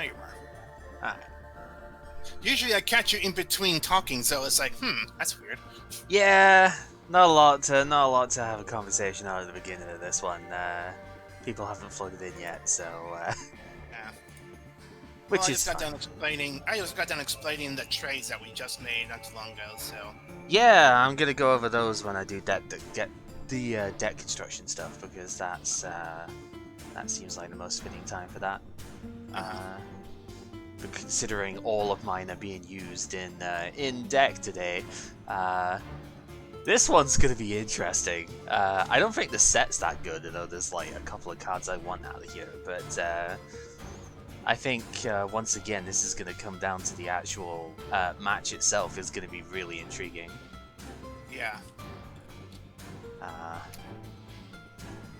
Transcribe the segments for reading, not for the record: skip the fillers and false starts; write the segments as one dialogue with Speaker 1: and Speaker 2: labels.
Speaker 1: There you are. Alright. Usually I catch you in between talking, so it's like, that's weird.
Speaker 2: Yeah, not a lot to have a conversation on at the beginning of this one. People haven't flooded in yet, so
Speaker 1: Yeah.
Speaker 2: which
Speaker 1: Well, I
Speaker 2: is
Speaker 1: just got
Speaker 2: fine.
Speaker 1: done explaining. I just got done explaining the trades that we just made not too long ago. So.
Speaker 2: Yeah, I'm gonna go over those when I do deck construction stuff because that seems like the most fitting time for that. But considering all of mine are being used in deck today, this one's gonna be interesting. I don't think the set's that good, although there's like a couple of cards I want out of here. But I think once again, this is gonna come down to the actual match itself. Is gonna be really intriguing.
Speaker 1: Yeah.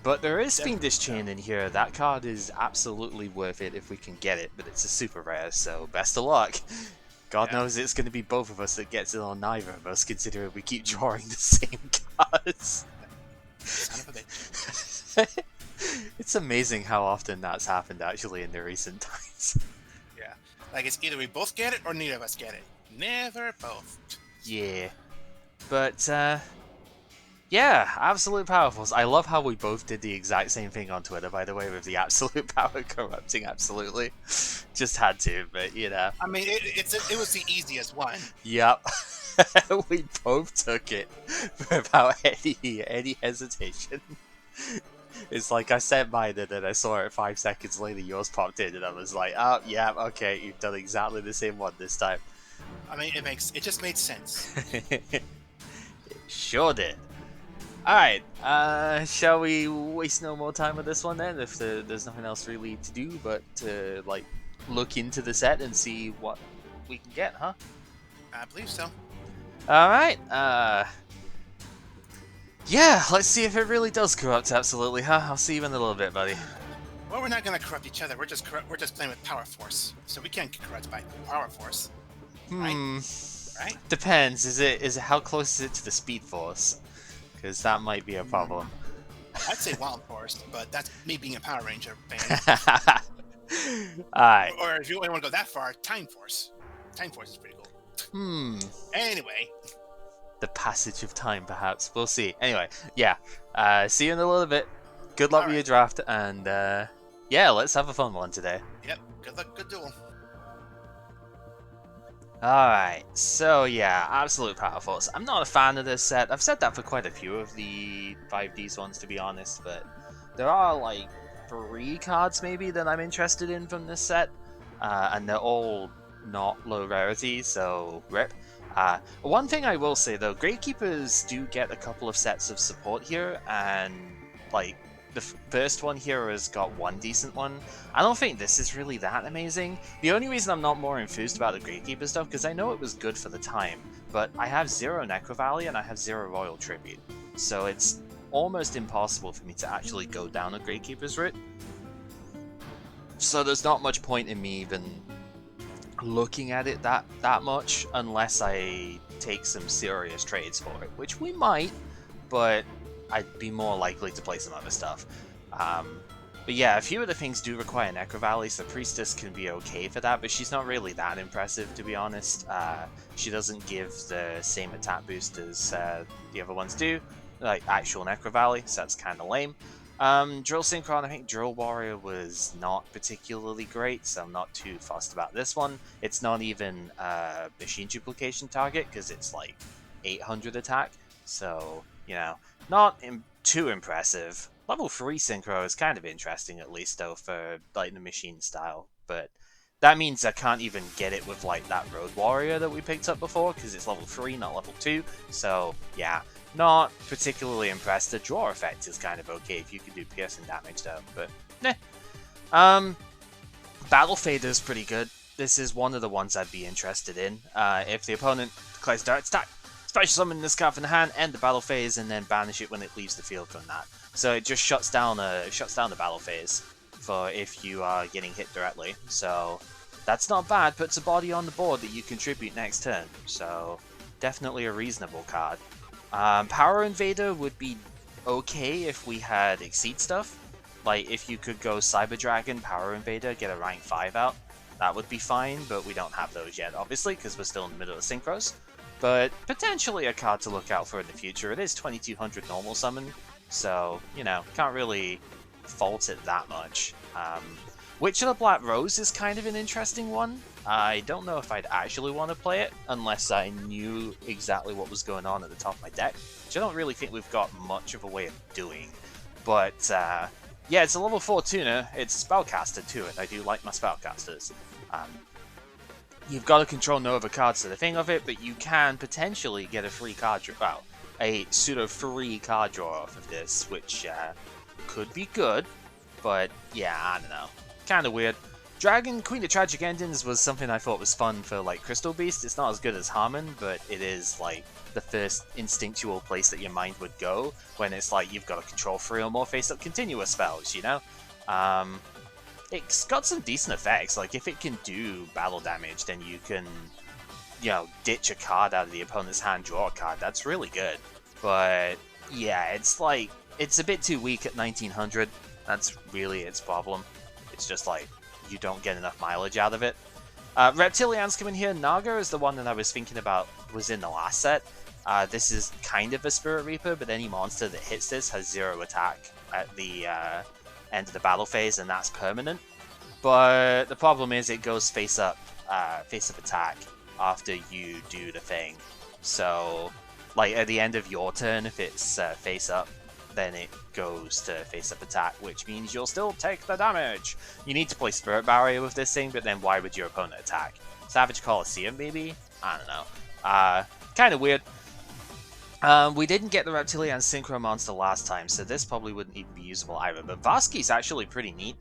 Speaker 2: But there is Fiendish Chain in here. That card is absolutely worth it if we can get it, but it's a super rare, so best of luck. God knows it's going to be both of us that gets it on neither of us, considering we keep drawing the same cards.
Speaker 1: Son of a bitch.
Speaker 2: It's amazing how often that's happened, actually, in the recent times.
Speaker 1: Yeah. Like, it's either we both get it or neither of us get it. Never both.
Speaker 2: Yeah. But, yeah, Absolute Powerforce. I love how we both did the exact same thing on Twitter, by the way, with the Absolute Power corrupting absolutely. Just had to, but you know.
Speaker 1: I mean, it was the easiest one.
Speaker 2: Yep. We both took it without any hesitation. It's like I said mine and then I saw it 5 seconds later, yours popped in and I was like, oh, yeah, okay, you've done exactly the same one this time.
Speaker 1: I mean, it just made sense.
Speaker 2: It sure did. Alright, shall we waste no more time with this one then, if there's nothing else really to do but to, like, look into the set and see what we can get, huh?
Speaker 1: I believe so.
Speaker 2: Alright, yeah, let's see if it really does corrupt absolutely, huh? I'll see you in a little bit, buddy.
Speaker 1: Well, we're not gonna corrupt each other. We're just playing with Powerforce, so we can't get corrupted by Powerforce. Right?
Speaker 2: Depends. Is it how close is it to the Speed Force? Because that might be a problem.
Speaker 1: I'd say Wild Force, but that's me being a Power Ranger fan.
Speaker 2: Alright.
Speaker 1: Or if you want to go that far, Time Force. Time Force is pretty cool. Anyway.
Speaker 2: The passage of time, perhaps. We'll see. Anyway, yeah. See you in a little bit. Good luck with your draft, and yeah, let's have a fun one today.
Speaker 1: Yep. Good luck. Good duel.
Speaker 2: Alright, so yeah, Absolute Powerforce. I'm not a fan of this set. I've said that for quite a few of the 5Ds ones, to be honest, but there are like 3 cards maybe that I'm interested in from this set, and they're all not low rarity, so rip. One thing I will say though, Gravekeepers do get a couple of sets of support here, and like the first one here has got one decent one. I don't think this is really that amazing. The only reason I'm not more enthused about the Gravekeeper stuff, because I know it was good for the time, but I have 0 Necrovalley and I have 0 Royal Tribute, so it's almost impossible for me to actually go down a Gravekeeper's route. So there's not much point in me even looking at it that much unless I take some serious trades for it, which we might, but I'd be more likely to play some other stuff. But yeah, a few of the things do require Necrovalley, so Priestess can be okay for that, but she's not really that impressive, to be honest. She doesn't give the same attack boost as the other ones do, like actual Necrovalley, so that's kind of lame. Drill Synchron, I think Drill Warrior was not particularly great, so I'm not too fussed about this one. It's not even a machine duplication target, because it's like 800 attack, so, you know, not too impressive. Level 3 Synchro is kind of interesting, at least, though, for like the machine style, but that means I can't even get it with like that Road Warrior that we picked up before, because it's level 3, not level 2, so yeah. Not particularly impressed. The draw effect is kind of okay if you can do piercing damage though, but nah. Battle Fader is pretty good. This is one of the ones I'd be interested in. If the opponent declares direct attack, special summon this card from the hand, end the battle phase, and then banish it when it leaves the field from that. So it just shuts down the battle phase for if you are getting hit directly. So that's not bad. Puts a body on the board that you contribute next turn. So definitely a reasonable card. Power Invader would be okay if we had Exceed stuff. Like, if you could go Cyber Dragon, Power Invader, get a rank 5 out. that would be fine, but we don't have those yet, obviously, because we're still in the middle of Synchros. But potentially a card to look out for in the future. It is 2200 normal summon, so, you know, can't really fault it that much. Witch of the Black Rose is kind of an interesting one. I don't know if I'd actually want to play it unless I knew exactly what was going on at the top of my deck, which I don't really think we've got much of a way of doing. But, yeah, it's a level 4 tuner. It's spellcaster to it. I do like my spellcasters. You've got to control no other cards to the thing of it, but you can potentially get a free card draw, well, a pseudo-free card draw off of this, which could be good, but yeah, I don't know. Kind of weird. Dragon Queen of Tragic Endings was something I thought was fun for, like, Crystal Beast. It's not as good as Harmon, but it is, like, the first instinctual place that your mind would go when it's like you've got to control 3 or more face-up continuous spells, you know? It's got some decent effects. Like, if it can do battle damage, then you can, you know, ditch a card out of the opponent's hand, draw a card. That's really good. But, yeah, it's like, it's a bit too weak at 1900. That's really its problem. It's just like, you don't get enough mileage out of it. Reptilianne's coming here. Naga is the one that I was thinking about was in the last set. This is kind of a Spirit Reaper, but any monster that hits this has 0 attack at the end of the battle phase, and that's permanent. But the problem is it goes face up attack after you do the thing. So, like, at the end of your turn, if it's face up, then it goes to face up attack, which means you'll still take the damage. You need to play Spirit Barrier with this thing, but then why would your opponent attack? Savage Coliseum, maybe? I don't know. Kind of weird. We didn't get the Reptilianne Synchro monster last time, so this probably wouldn't even be usable either. But Vaski's actually pretty neat.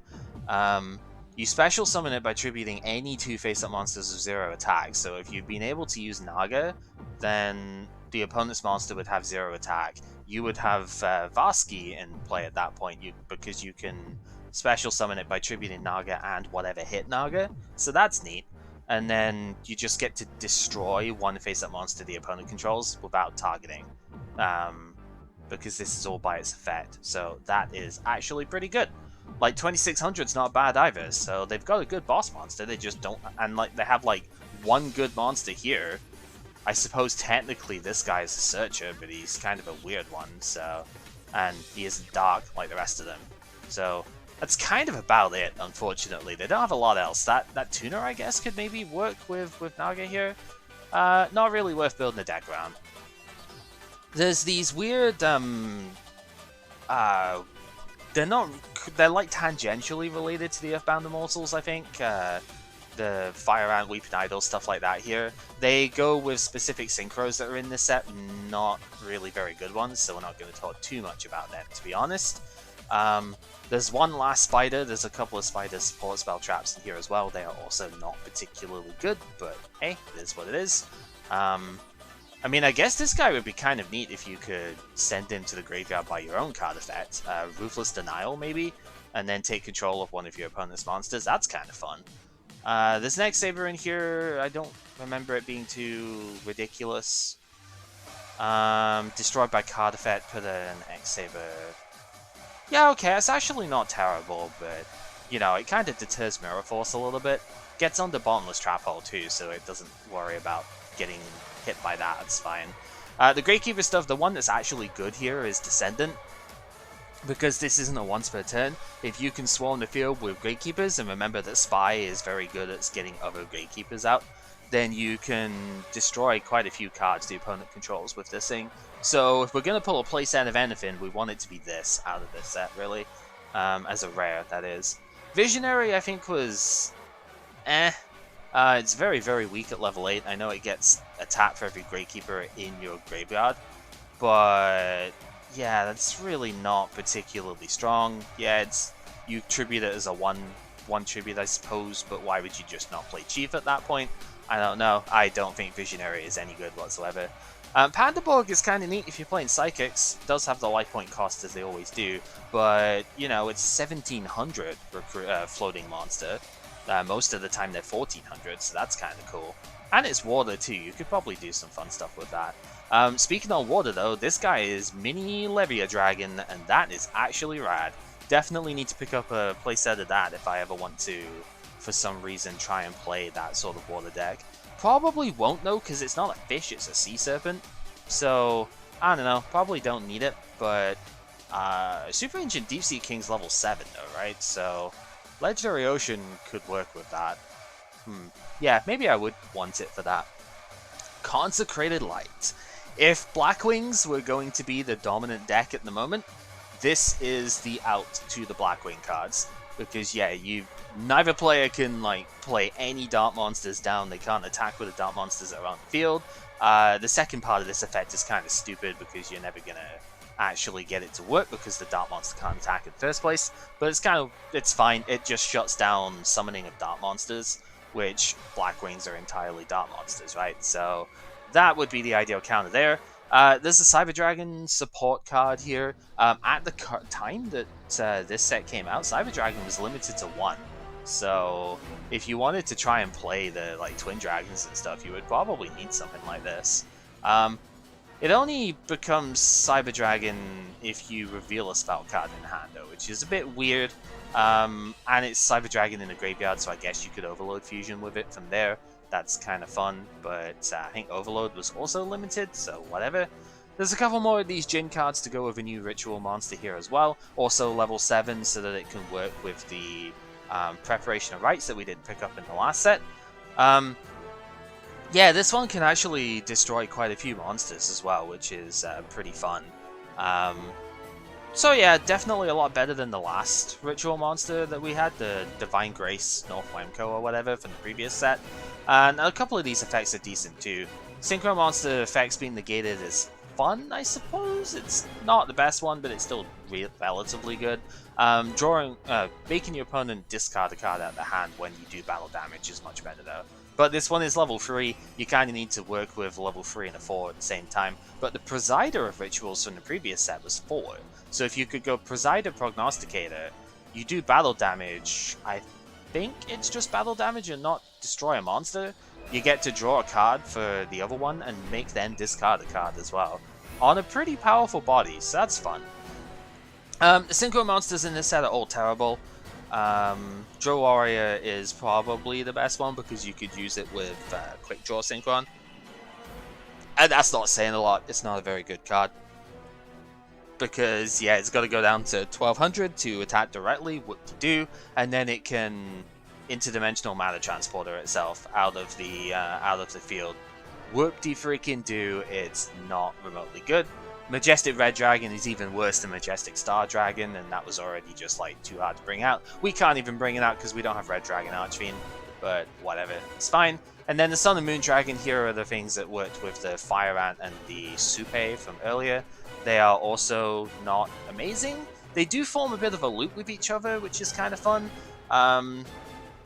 Speaker 2: You special summon it by tributing any 2 face-up monsters of 0 attack. So if you've been able to use Naga, then the opponent's monster would have 0 attack. You would have Vaski in play at that point, because you can special summon it by tributing Naga and whatever hit Naga. So that's neat. And then you just get to destroy one face-up monster the opponent controls without targeting. Because this is all by its effect. So that is actually pretty good. Like, 2600's not bad either, so they've got a good boss monster, they just don't... And, like, they have, like, one good monster here. I suppose technically this guy is a Searcher, but he's kind of a weird one, so... And he isn't dark like the rest of them. So... That's kind of about it, unfortunately. They don't have a lot else. That tuner, I guess, could maybe work with Naga here. Not really worth building a deck around. There's these weird, they're like tangentially related to the Earthbound Immortals, I think. The Fire Ant, Weeping Idol, stuff like that here. They go with specific synchros that are in this set, not really very good ones, so we're not going to talk too much about them, to be honest. There's one last spider, there's a couple of spider support spell traps in here as well. They are also not particularly good, but hey, it is what it is. I mean, I guess this guy would be kind of neat if you could send him to the graveyard by your own card effect. Ruthless Denial, maybe? And then take control of one of your opponent's monsters. That's kind of fun. There's an X-Saber in here. I don't remember it being too ridiculous. Destroyed by card effect, put an X-Saber... Yeah, okay, it's actually not terrible, but, you know, it kind of deters Mirror Force a little bit. Gets on the bottomless trap hole too, so it doesn't worry about getting hit by that, it's fine. The Gravekeeper stuff, the one that's actually good here is Descendant. Because this isn't a once per turn, if you can swarm the field with Gravekeepers, and remember that Spy is very good at getting other Gravekeepers out, then you can destroy quite a few cards the opponent controls with this thing. So if we're going to pull a playset of anything, we want it to be this out of this set, really. As a rare, that is. Visionary, I think, was... it's very, very weak at level 8. I know it gets a tap for every Gravekeeper in your graveyard. But... yeah, that's really not particularly strong. Yeah, it's... you tribute it as a one tribute, I suppose, but why would you just not play Chief at that point? I don't know. I don't think Visionary is any good whatsoever. Pandaborg is kind of neat if you're playing Psychics. It does have the life point cost, as they always do, but, you know, it's 1700 floating monster. Most of the time they're 1400, so that's kind of cool. And it's water, too. You could probably do some fun stuff with that. Speaking of water, though, this guy is Mini Levia Dragon, and that is actually rad. definitely need to pick up a playset of that if I ever want to, for some reason, try and play that sort of water deck. Probably won't though, because it's not a fish, it's a sea serpent. So, I don't know, probably don't need it, but Super Ancient Deep Sea King's level 7 though, right? So, Legendary Ocean could work with that. Yeah, maybe I would want it for that. Consecrated Light. If Blackwings were going to be the dominant deck at the moment, this is the out to the Blackwing cards. Because, yeah, neither player can, like, play any Dark Monsters down. They can't attack with the Dark Monsters that are on the field. The second part of this effect is kind of stupid because you're never going to actually get it to work because the Dark Monster can't attack in the first place. But it's fine. It just shuts down summoning of Dark Monsters, which Blackwings are entirely Dark Monsters, right? So that would be the ideal counter there. There's a Cyber Dragon support card here. At the time that this set came out, Cyber Dragon was limited to 1. So if you wanted to try and play the Twin Dragons and stuff, you would probably need something like this. It only becomes Cyber Dragon if you reveal a spell card in hand, though, which is a bit weird. And it's Cyber Dragon in the graveyard, so I guess you could Overload Fusion with it from there. That's kind of fun, but I think Overload was also limited, so whatever. There's a couple more of these Djinn cards to go with a new Ritual Monster here as well, also level 7 so that it can work with the Preparation of Rites that we didn't pick up in the last set. Yeah, this one can actually destroy quite a few monsters as well, which is pretty fun. So yeah, definitely a lot better than the last Ritual Monster that we had, the Divine Grace North Wemco or whatever from the previous set. And a couple of these effects are decent too. Synchro Monster effects being negated is fun, I suppose. It's not the best one, but it's still relatively good. Making your opponent discard a card out of the hand when you do battle damage is much better though. But this one is level 3, you kind of need to work with level 3 and a 4 at the same time. But the Presider of Rituals from the previous set was 4. So if you could go Presider Prognosticator, you do battle damage. I think it's just battle damage and not destroy a monster. You get to draw a card for the other one and make them discard a card as well. On a pretty powerful body, so that's fun. The Synchro monsters in this set are all terrible. Draw Warrior is probably the best one because you could use it with Quick Draw Synchron. And that's not saying a lot, it's not a very good card. Because, yeah, it's got to go down to 1200 to attack directly, what to do, and then it can interdimensional Matter Transporter itself out of the field. Whoop-de-freaking-do, it's not remotely good. Majestic Red Dragon is even worse than Majestic Star Dragon, and that was already just too hard to bring out. We can't even bring it out because we don't have Red Dragon Archfiend, but whatever, it's fine. And then the Sun and Moon Dragon, here are the things that worked with the Fire Ant and the Supe from earlier. They are also not amazing. They do form a bit of a loop with each other, which is kind of fun.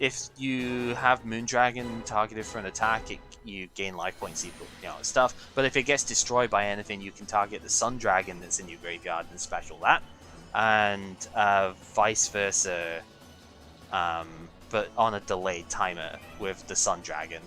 Speaker 2: If you have Moon Dragon targeted for an attack, you gain life points equal, stuff. But if it gets destroyed by anything, you can target the Sun Dragon that's in your graveyard and special that. And vice versa, but on a delayed timer with the Sun Dragon.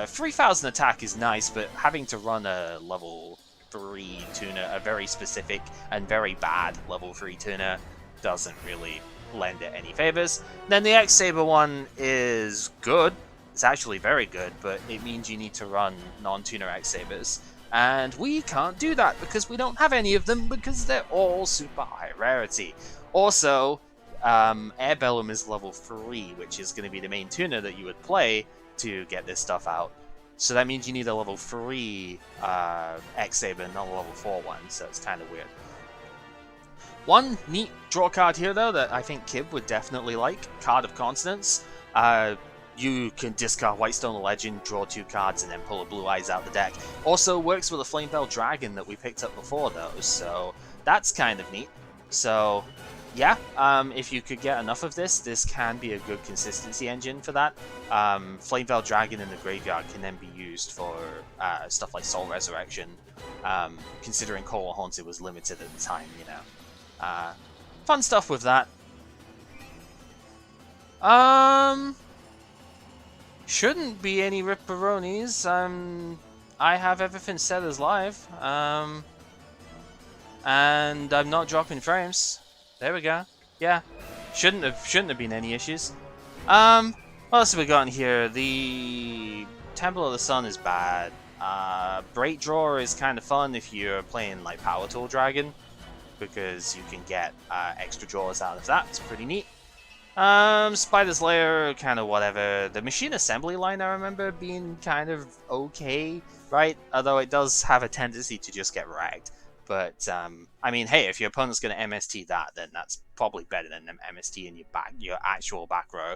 Speaker 2: 3000 attack is nice, but having to run a level 3 tuner, a very specific and very bad level 3 tuner, doesn't really lend it any favors. Then the X-Saber one is good. It's actually very good, but it means you need to run non-tuner X-Sabers. And we can't do that because we don't have any of them because they're all super high rarity. Also, Air Bellum is level 3, which is going to be the main tuner that you would play to get this stuff out. So that means you need a level 3 X-Saber, not a level 4 one, so it's kind of weird. One neat draw card here, though, that I think Kib would definitely like, Card of Consonance. You can discard Whitestone Legend, draw 2 cards, and then pull a Blue Eyes out the deck. Also works with a Flamebell Dragon that we picked up before, though, so that's kind of neat. So, yeah, if you could get enough of this, this can be a good consistency engine for that. Flamebell Dragon in the graveyard can then be used for stuff like Soul Resurrection, considering Coral Haunted was limited at the time, fun stuff with that. Shouldn't be any Ripperonis. I have everything set as live. And I'm not dropping frames. There we go. Yeah. Shouldn't have been any issues. What else have we got in here? The Temple of the Sun is bad. Break Draw is kind of fun if you're playing like Power Tool Dragon, because you can get extra draws out of that. It's pretty neat. Spider's Lair, kind of whatever. The Machine Assembly line, I remember being kind of okay, right? Although it does have a tendency to just get ragged. But, I mean, hey, if your opponent's going to MST that, then that's probably better than them MST in your actual back row.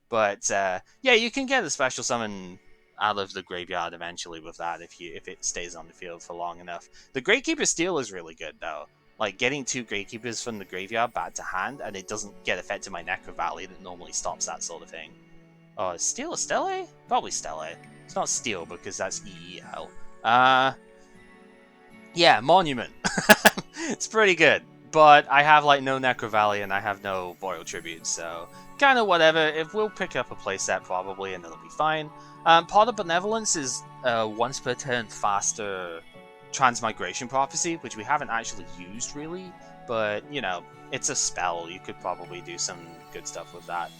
Speaker 2: But, yeah, you can get a special summon out of the graveyard eventually with that if it stays on the field for long enough. The Gravekeeper Stele is really good, though. Like, getting 2 Gravekeepers from the graveyard back to hand, and it doesn't get affected by Necrovalley that normally stops that sort of thing. Oh, Stele or Stele? Probably Stele. It's not Stele, because that's EEL. Yeah, Monument. It's pretty good. But I have, like, no Necrovalley, and I have no Boreal Tribute, so kind of whatever. If we'll pick up a playset, probably, and it'll be fine. Pot of Benevolence is once per turn faster Transmigration Prophecy, which we haven't actually used really, but you know, it's a spell. You could probably do some good stuff with that.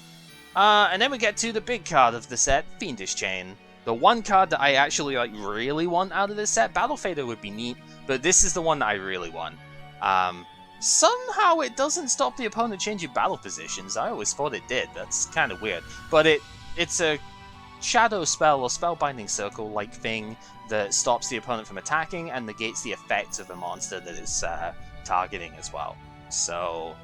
Speaker 2: And then we get to the big card of the set, Fiendish Chain. The one card that I actually like really want out of this set. Battle Fader would be neat, but this is the one that I really want. Somehow it doesn't stop the opponent changing battle positions. I always thought it did. That's kind of weird, but it's a shadow spell or spellbinding circle like thing that stops the opponent from attacking and negates the effects of the monster that it's targeting as well. So,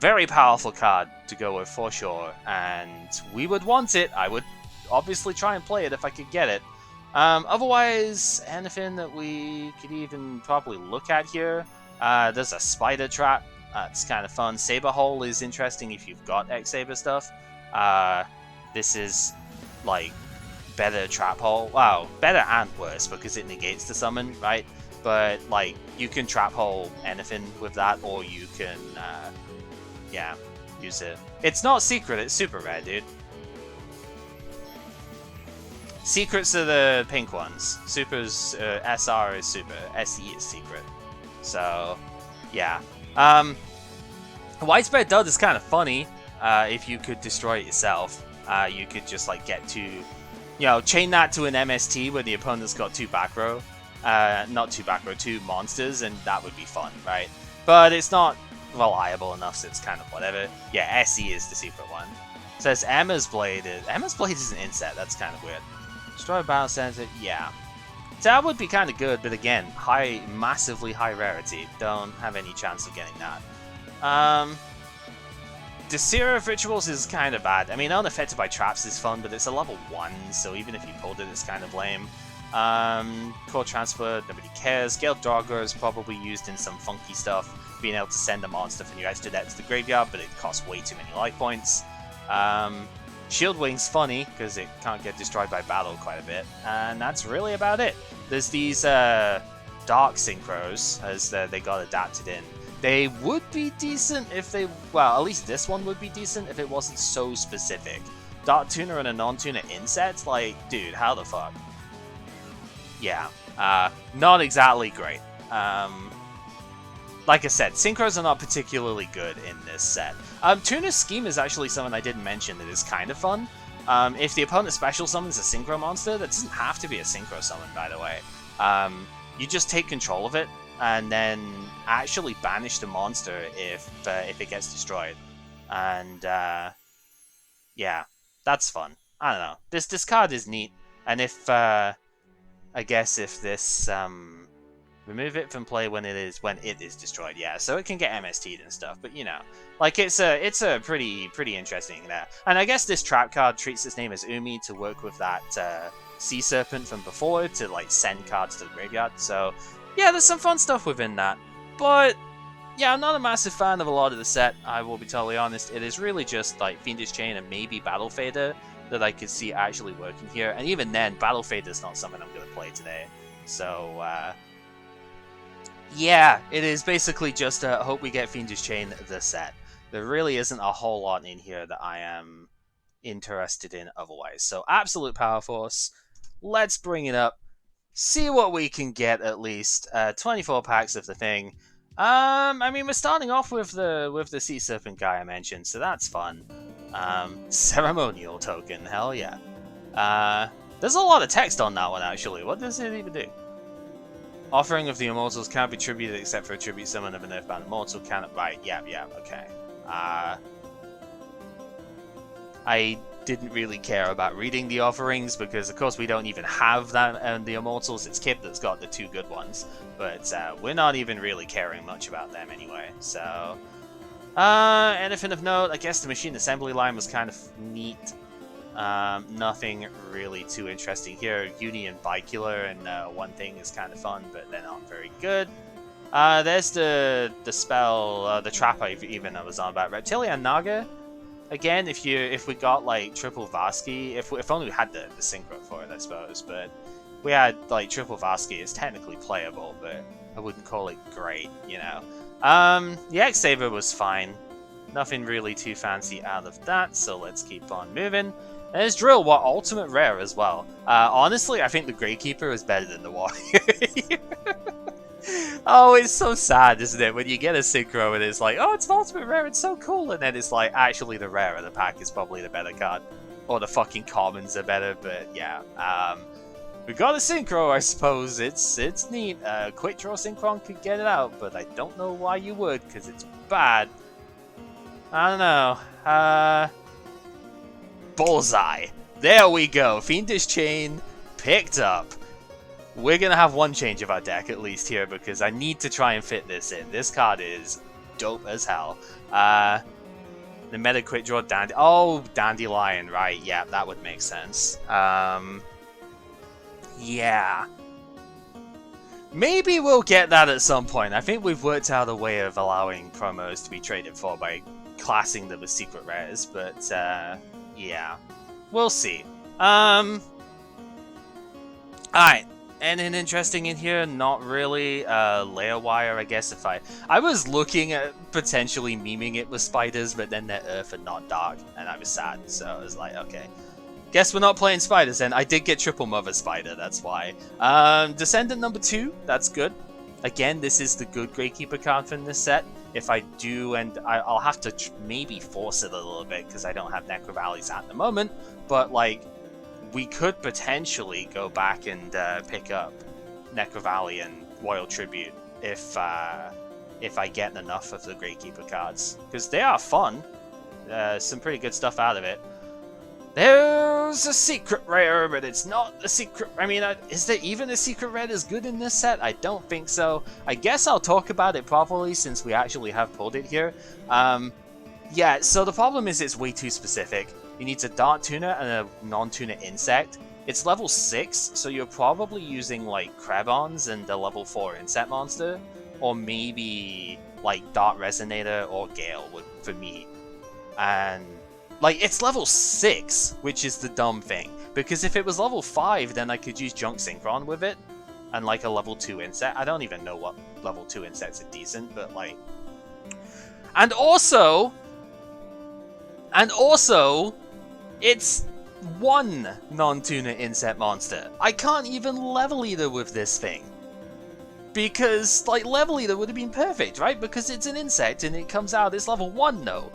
Speaker 2: very powerful card to go with for sure, and we would want it. I would obviously try and play it if I could get it. Otherwise, anything that we could even probably look at here. There's a Spider Trap. It's kind of fun. Saber Hole is interesting if you've got X-Saber stuff. This is like better trap hole. Wow, better and worse because it negates the summon, right? But like you can trap hole anything with that, or you can yeah, use it. It's not secret, it's super rare, dude. Secrets are the pink ones. Super's SR is super, SE is secret. So yeah. Widespread Dud is kind of funny if you could destroy it yourself. You could just like get to, you know, chain that to an MST where the opponent's got 2 back row, not 2 back row, 2 monsters, and that would be fun, right? But it's not reliable enough, so it's kind of whatever. Yeah, SE is the secret one. It says Emma's Blade is an inset, that's kind of weird. Destroy Battle Center, yeah. So that would be kind of good, but again, massively high rarity. Don't have any chance of getting that. Desira of Rituals is kind of bad. I mean, Unaffected by Traps is fun, but it's a level 1, so even if you pulled it, it's kind of lame. Core Transfer, nobody cares. Gale Draugr is probably used in some funky stuff, being able to send a monster from your extra deck to the graveyard, but it costs way too many life points. Shield Wing's funny, because it can't get destroyed by battle quite a bit, and that's really about it. There's these Dark Synchros, as they got adapted in. They would be decent if they... Well, at least this one would be decent if it wasn't so specific. Dark Tuner and a non-tuner inset? Like, dude, how the fuck? Yeah. Not exactly great. Like I said, Synchros are not particularly good in this set. Tuner's Scheme is actually something I didn't mention that is kind of fun. If the opponent special summons a Synchro monster, that doesn't have to be a Synchro summon, by the way. You just take control of it, and then actually banish the monster if it gets destroyed. And yeah, that's fun. I don't know. This card is neat, and if I guess if this remove it from play when it is destroyed, yeah, so it can get MST'd and stuff. But you know, like it's a pretty interesting there. And I guess this trap card treats its name as Umi to work with that Sea Serpent from before to like send cards to the graveyard. So yeah, there's some fun stuff within that. But yeah, I'm not a massive fan of a lot of the set, I will be totally honest. It is really just like Fiendish Chain and maybe Battle Fader that I could see actually working here. And even then, Battle Fader is not something I'm going to play today. So yeah, it is basically just hope we get Fiendish Chain the set. There really isn't a whole lot in here that I am interested in otherwise. So absolute Powerforce. Let's bring it up. See what we can get at least. 24 packs of the thing. I mean, we're starting off with the Sea Serpent guy I mentioned, so that's fun. Ceremonial token, hell yeah. There's a lot of text on that one, actually. What does it even do? Offering of the Immortals can't be tributed except for a tribute summon of an Earthbound Immortal. Right, yeah, okay. I didn't really care about reading the offerings because, of course, we don't even have that and the Immortals. It's Kip that's got the two good ones, but we're not even really caring much about them anyway. So, anything of note? I guess the machine assembly line was kind of neat. Nothing really too interesting here. Uni and Bicular and One Thing is kind of fun, but they're not very good. There's the spell, the trap I was on about. Reptilianne Naga. Again, if we got like triple Vasky, if only we had the Synchro for it, I suppose. But we had like triple Vasky, it's technically playable, but I wouldn't call it great, you know. The X-Saber was fine. Nothing really too fancy out of that, so let's keep on moving. There's Drill, what ultimate rare as well. Honestly, I think the Gravekeeper is better than the Warrior. Oh, it's so sad, isn't it? When you get a Synchro and it's like, oh, it's an ultimate rare, it's so cool, and then it's like, actually the rare of the pack is probably the better card. Or the fucking commons are better, but yeah. We got a Synchro, I suppose. It's neat. Quick Draw Synchron could get it out, but I don't know why you would, because it's bad. I don't know. Bullseye. There we go. Fiendish Chain picked up. We're going to have one change of our deck at least here because I need to try and fit this in. This card is dope as hell. The meta quick draw Dandelion, right. Yeah, that would make sense. Yeah. Maybe we'll get that at some point. I think we've worked out a way of allowing promos to be traded for by classing them as secret rares, but yeah. We'll see. Alright. Anything interesting in here? Not really. Layer Wire, I guess if I was looking at potentially memeing it with spiders, but then they're earth and not dark, and I was sad, so I was like, okay. Guess we're not playing spiders then. I did get triple Mother Spider, that's why. Descendant number 2, that's good. Again, this is the good Gravekeeper card from this set. If I do, and I'll have to maybe force it a little bit, because I don't have Necrovalleys at the moment, but like, we could potentially go back and pick up Necrovalley and Royal Tribute if I get enough of the Gravekeeper cards, because they are fun. Some pretty good stuff out of it. There's a secret rare, but it's not a secret. I mean, is there even a secret rare that's good in this set? I don't think so. I guess I'll talk about it properly since we actually have pulled it here. Yeah, so the problem is it's way too specific. You need a Dart Tuner and a non-tuner insect. It's level 6, so you're probably using like Krebons and a level 4 insect monster, or maybe like Dart Resonator or Gale for me. And like, it's level 6, which is the dumb thing. Because if it was level 5, then I could use Junk Synchron with it. And like a level 2 insect. I don't even know what level 2 insects are decent, but like... And also, it's one non-tuner insect monster. I can't even level either with this thing. Because, like, level either would have been perfect, right? Because it's an insect and it comes out, it's level 1, no.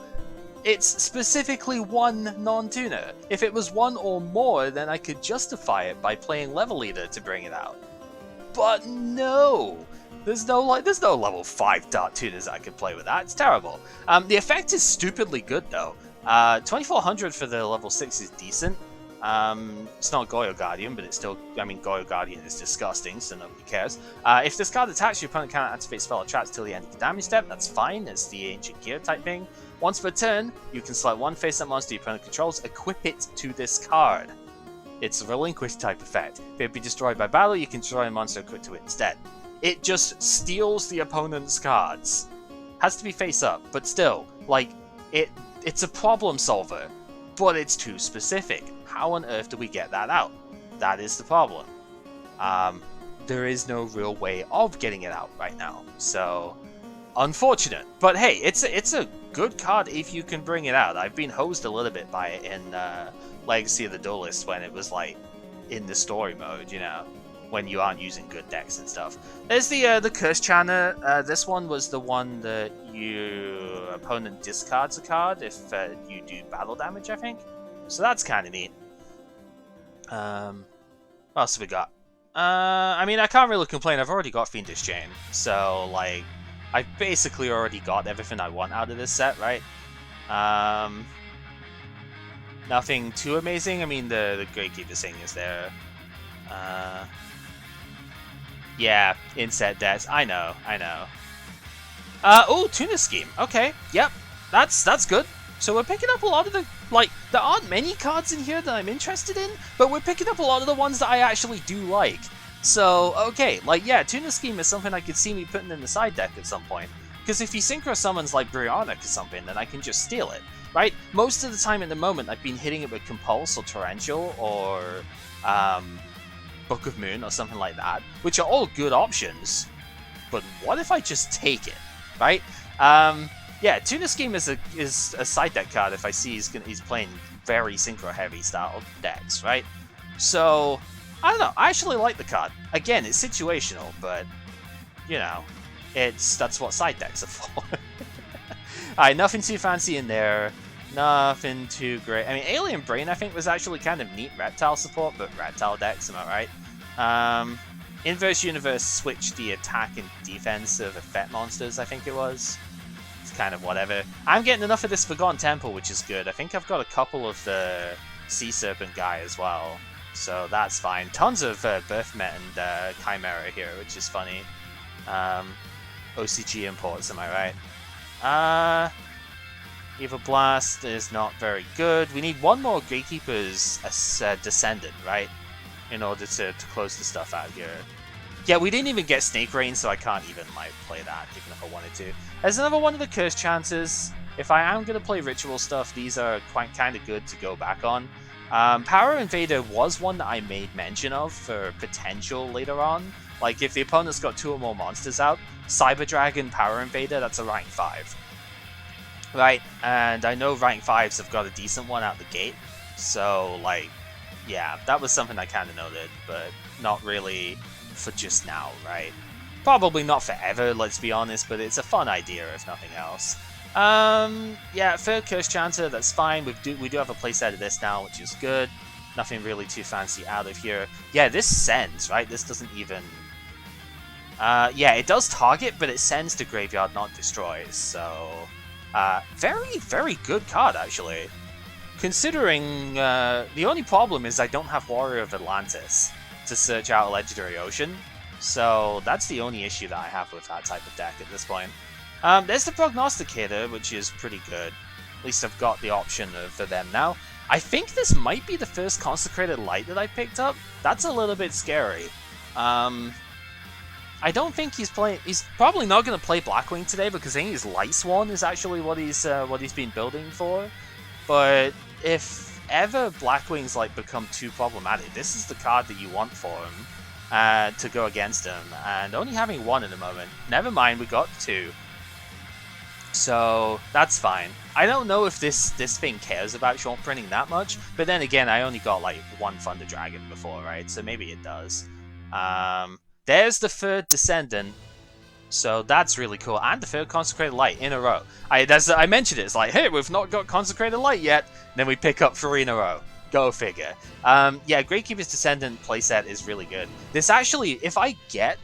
Speaker 2: It's specifically one non-tuner. If it was one or more, then I could justify it by playing level leader to bring it out. But no! There's no level 5 Dart Tuners I could play with that. It's terrible. The effect is stupidly good though. 2400 for the level 6 is decent. It's not Goyo Guardian, but it's still, I mean, Goyo Guardian is disgusting, so nobody cares. If this card attacks, your opponent can't activate spell or traps till the end of the damage step. That's fine, it's the Ancient Gear type thing. Once per turn, you can select one face-up monster your opponent controls, equip it to this card. It's a relinquish type effect. If it be destroyed by battle, you can destroy a monster equipped to it instead. It just steals the opponent's cards. Has to be face-up, but still, like, it's a problem solver, but it's too specific. How on earth do we get that out? That is the problem. There is no real way of getting it out right now, so unfortunate. But hey, it's a good card if you can bring it out. I've been hosed a little bit by it in Legacy of the Duelist when it was like in the story mode, you know. when you aren't using good decks and stuff. There's the Curse Chanter. This one was the one that your opponent discards a card if you do battle damage, I think. So that's kind of neat. What else have we got? I mean, I can't really complain. I've already got Fiendish Chain, so like, I've basically already got everything I want out of this set, right? Nothing too amazing. I mean, the Gravekeeper thing is there. Yeah, inset decks. I know. Oh, Tuna Scheme. Okay, yep, that's good. So we're picking up a lot of the, like, there aren't many cards in here that I'm interested in, but we're picking up a lot of the ones that I actually do like. So, okay, like, yeah, Tuna Scheme is something I could see me putting in the side deck at some point. Because if he Synchro summons, like, Brionic or something, then I can just steal it, right? Most of the time at the moment, I've been hitting it with Compulse or Torrential or Book of Moon or something like that, which are all good options. But what if I just take it, right? Yeah, Tuna Scheme is a side deck card if I see he's playing very Synchro heavy style decks, right? So, I don't know, I actually like the card. Again, it's situational, but, you know, that's what side decks are for. Alright, nothing too fancy in there. Nothing too great. I mean, Alien Brain, I think, was actually kind of neat reptile support, but reptile decks, am I right? Inverse Universe switched the attack and defense of effect monsters, I think it was. It's kind of whatever. I'm getting enough of this Forgotten Temple, which is good. I think I've got a couple of the Sea Serpent guy as well, so that's fine. Tons of Birthmet and Chimera here, which is funny. OCG imports, am I right? Evil Blast is not very good. We need one more Gravekeepers Descendant, right? In order to close the stuff out here. Yeah, we didn't even get Snake Rain, so I can't even like play that, even if I wanted to. There's another one of the Curse Chances. If I am going to play Ritual stuff, these are quite kind of good to go back on. Power Invader was one that I made mention of for potential later on. Like, if the opponent's got 2 or more monsters out, Cyber Dragon, Power Invader, that's a rank 5. Right, and I know rank 5s have got a decent one out the gate, so, like, yeah, that was something I kind of noted, but not really for just now, right? Probably not forever, let's be honest, but it's a fun idea, if nothing else. Yeah, third Curse Chanter, that's fine. We do have a playset of this now, which is good. Nothing really too fancy out of here. Yeah, this sends, right? This doesn't even... yeah, it does target, but it sends to graveyard, not destroys, so... very, very good card, actually. Considering, the only problem is I don't have Warrior of Atlantis to search out a Legendary Ocean, so that's the only issue that I have with that type of deck at this point. There's the Prognosticator, which is pretty good. At least I've got the option for them now. I think this might be the first Consecrated Light that I picked up. That's a little bit scary. I don't think he's playing. He's probably not going to play Blackwing today because I think his Light Swan is actually what he's been building for. But if ever Blackwing's like become too problematic, this is the card that you want for him to go against him. And only having 1 at the moment. Never mind, we got 2. So that's fine. I don't know if this thing cares about short printing that much, but then again, I only got like 1 Thunder Dragon before, right? So maybe it does. There's the third Descendant, so that's really cool, and the third Consecrated Light in a row. I mentioned it, it's like, hey, we've not got Consecrated Light yet, then we pick up 3 in a row. Go figure. Yeah, Gravekeeper's Descendant playset is really good. This actually, if I get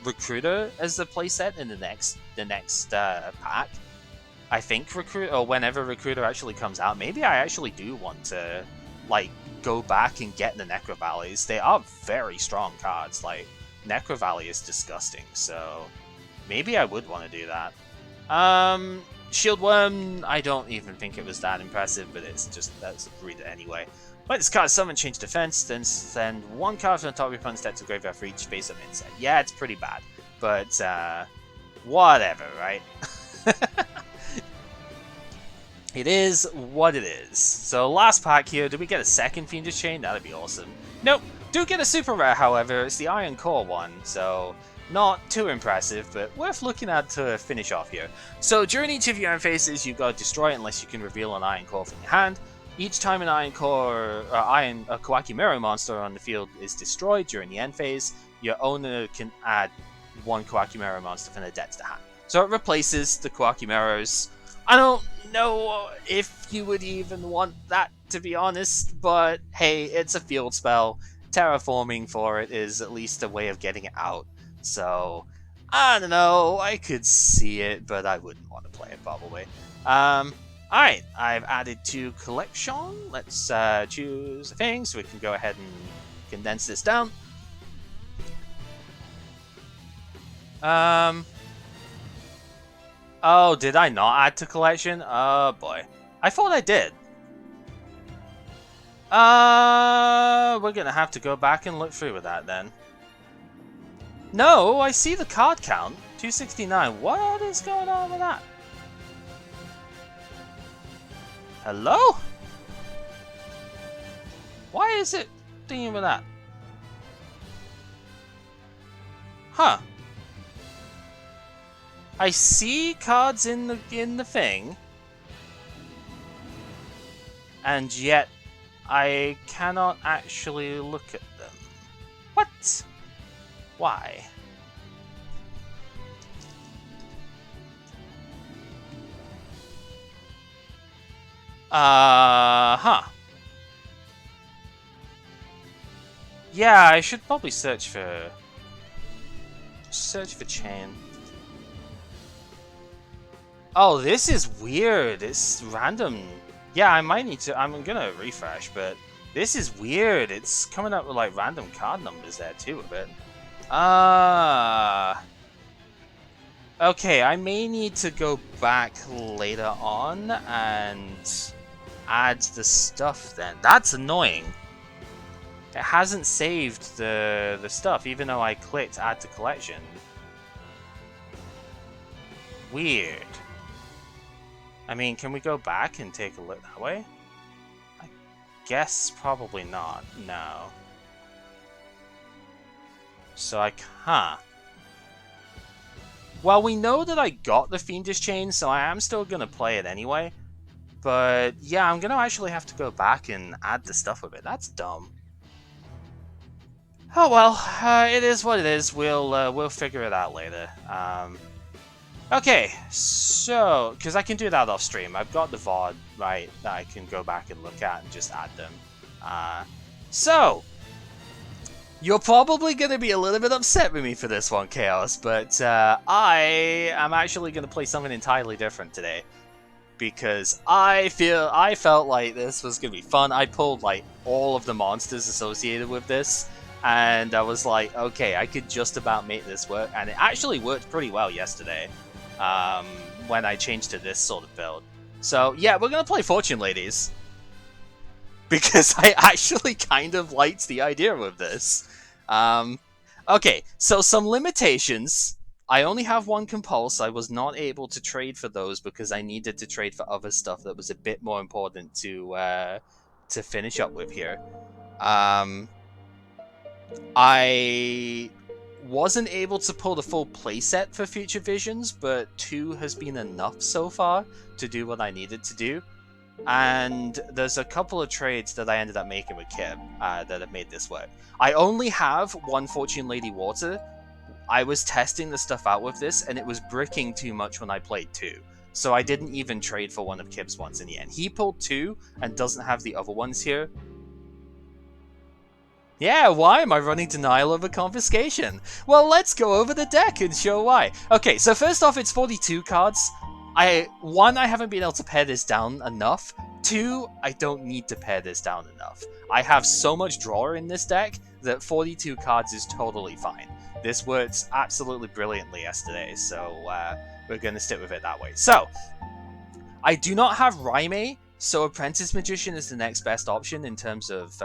Speaker 2: Recruiter as the playset in the next pack, I think Recruiter, or whenever Recruiter actually comes out, maybe I actually do want to like go back and get the Necrovalleys. They are very strong cards. Like, Necrovalley is disgusting, so maybe I would want to do that. Shieldworm, I don't even think it was that impressive, but it's just, that's a breeder anyway. But this card, summon, change defense, then send 1 card from the top of your opponent's deck to graveyard for each face-up inset. Yeah, it's pretty bad, but whatever, right? It is what it is. So last pack here, did we get a second Fiendish Chain? That'd be awesome. Nope, do get a super rare, however. It's the Iron Core one, so not too impressive, but worth looking at to finish off here. So during each of your end phases, you've got to destroy it unless you can reveal an Iron Core from your hand. Each time an a Koa'ki Meiru monster on the field is destroyed during the end phase, your owner can add one Koa'ki Meiru monster from the deck to the hand. So it replaces the Koa'ki Meirus. I don't know if you would even want that, to be honest, but hey, it's a field spell. Terraforming for it is at least a way of getting it out. So, I don't know, I could see it, but I wouldn't want to play it probably. Alright, I've added to collection. Let's choose a thing so we can go ahead and condense this down. Oh, did I not add to collection? Oh boy. I thought I did. We're gonna have to go back and look through with that then. No, I see the card count. 269. What is going on with that? Hello? Why is it dealing with that? Huh. I see cards in the thing, and yet I cannot actually look at them. What? Why? Huh. Yeah, I should probably search for chain. Oh, this is weird. It's random. Yeah, I might need to. I'm gonna refresh, but this is weird. It's coming up with like random card numbers there too a bit. Okay, I may need to go back later on and add the stuff then. That's annoying. It hasn't saved the stuff, even though I clicked add to collection. Weird. I mean, can we go back and take a look that way? I guess probably not. No. So I can't. Well, we know that I got the Fiendish Chain, so I am still going to play it anyway. But yeah, I'm going to actually have to go back and add the stuff with it. That's dumb. Oh well, it is what it is. We'll figure it out later. Okay, so, because I can do that off stream. I've got the VOD, right, that I can go back and look at and just add them. So, you're probably going to be a little bit upset with me for this one, Chaos, but I am actually going to play something entirely different today. Because I felt like this was going to be fun. I pulled, like, all of the monsters associated with this. And I was like, okay, I could just about make this work. And it actually worked pretty well yesterday. When I changed to this sort of build. So yeah, we're gonna play Fortune Ladies. Because I actually kind of liked the idea of this. Okay, so some limitations. I only have one compulse. I was not able to trade for those because I needed to trade for other stuff that was a bit more important to finish up with here. I wasn't able to pull the full playset for Future Visions, but 2 has been enough so far to do what I needed to do. And there's a couple of trades that I ended up making with Kib that have made this work. I only have one Fortune Lady Water. I was testing the stuff out with this, and it was bricking too much when I played 2. So I didn't even trade for one of Kib's ones in the end. He pulled 2 and doesn't have the other ones here. Yeah, why am I running Denial over Confiscation? Well, let's go over the deck and show why. Okay, so first off, it's 42 cards. One, I haven't been able to pare this down enough. 2, I don't need to pare this down enough. I have so much draw in this deck that 42 cards is totally fine. This worked absolutely brilliantly yesterday, so we're going to stick with it that way. So, I do not have Raime, so Apprentice Magician is the next best option in terms of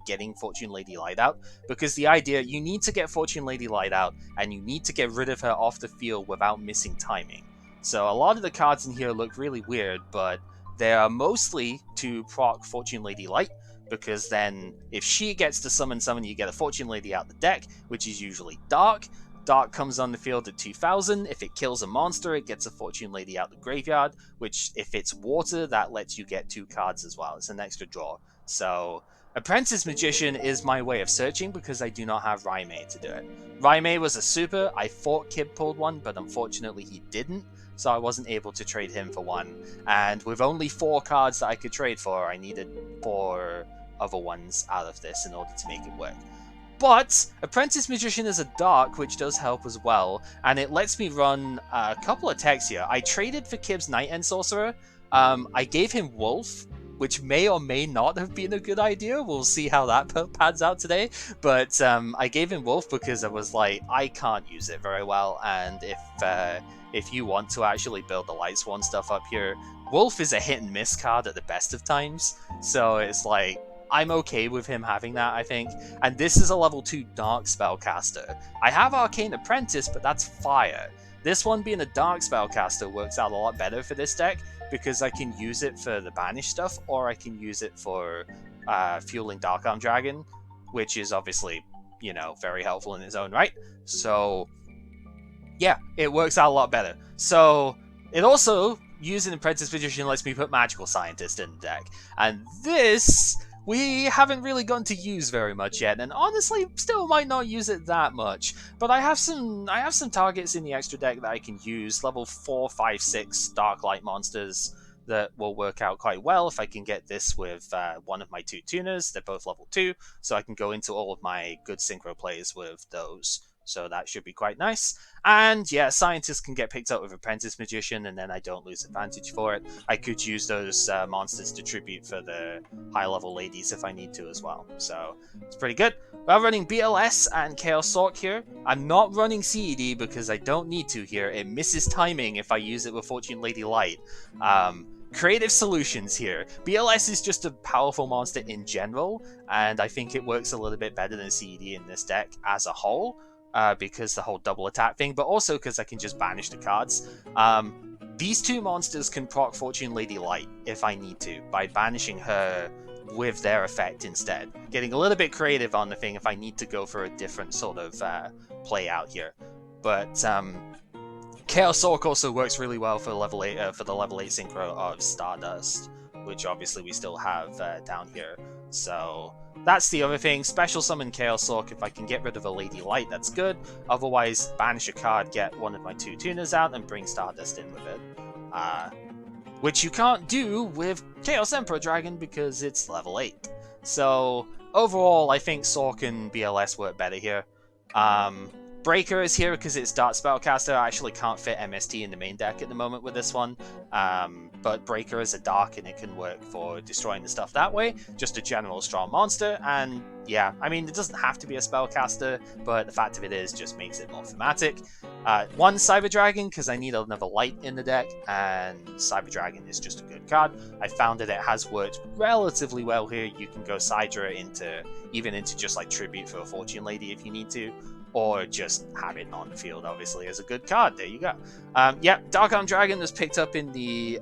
Speaker 2: getting Fortune Lady Light out, because the idea, you need to get Fortune Lady Light out, and you need to get rid of her off the field without missing timing. So a lot of the cards in here look really weird, but they are mostly to proc Fortune Lady Light, because then if she gets to summon, you get a Fortune Lady out the deck, which is usually dark, Dark comes on the field at 2000. If it kills a monster, it gets a Fortune Lady out of the graveyard, which, if it's water, that lets you get 2 cards as well. It's an extra draw. So, Apprentice Magician is my way of searching because I do not have Raimei to do it. Raimei was a super. I thought Kib pulled one, but unfortunately he didn't, so I wasn't able to trade him for one. And with only 4 cards that I could trade for, I needed 4 other ones out of this in order to make it work. But Apprentice Magician is a dark, which does help as well, and it lets me run a couple of techs here. I traded for Kib's Night End Sorcerer. I gave him Wolf, which may or may not have been a good idea. We'll see how that pans out today. But I gave him Wolf because I was like, I can't use it very well, and if you want to actually build the Light Swan stuff up here, Wolf is a hit and miss card at the best of times. So it's like, I'm okay with him having that, I think. And this is a level 2 Dark Spellcaster. I have Arcane Apprentice, but that's fire. This one being a Dark Spellcaster works out a lot better for this deck because I can use it for the Banish stuff, or I can use it for fueling Dark Arm Dragon, which is obviously, you know, very helpful in its own right. So, yeah, it works out a lot better. So, it also, using Apprentice Magician, lets me put Magical Scientist in the deck. And this, we haven't really gotten to use very much yet, and honestly, still might not use it that much. But I have some targets in the extra deck that I can use, level 4, 5, 6 Dark Light monsters that will work out quite well if I can get this with one of my 2 tuners. They're both level 2, so I can go into all of my good synchro plays with those. So that should be quite nice. And yeah, Scientists can get picked up with Apprentice Magician, and then I don't lose advantage for it. I could use those monsters to tribute for the high-level ladies if I need to as well. So it's pretty good. We're running BLS and Chaos Sork here. I'm not running CED because I don't need to here. It misses timing if I use it with Fortune Lady Light. Creative solutions here. BLS is just a powerful monster in general, and I think it works a little bit better than CED in this deck as a whole. Because the whole double attack thing, but also because I can just banish the cards. These 2 monsters can proc Fortune Lady Light if I need to, by banishing her with their effect instead. Getting a little bit creative on the thing if I need to go for a different sort of play out here. But Chaos Sork also works really well for level 8 for the level 8 synchro of Stardust, which obviously we still have down here. So that's the other thing. Special summon Chaos Sork if I can get rid of a Lady Light, that's good. Otherwise, banish a card, get one of my 2 tuners out, and bring Stardust in with it. Which you can't do with Chaos Emperor Dragon because it's level 8. So overall, I think Sork and BLS work better here. Breaker is here because it's Dark Spellcaster. I actually can't fit MST in the main deck at the moment with this one. But Breaker is a dark and it can work for destroying the stuff that way. Just a general strong monster. And yeah, I mean, it doesn't have to be a Spellcaster, but the fact of it is just makes it more thematic. 1 Cyber Dragon because I need another light in the deck, and Cyber Dragon is just a good card. I found that it has worked relatively well here. You can go Sidra into just like Tribute for a Fortune Lady if you need to. Or just have it on the field, obviously, as a good card. There you go. Yeah, Dark Arm Dragon was picked up in the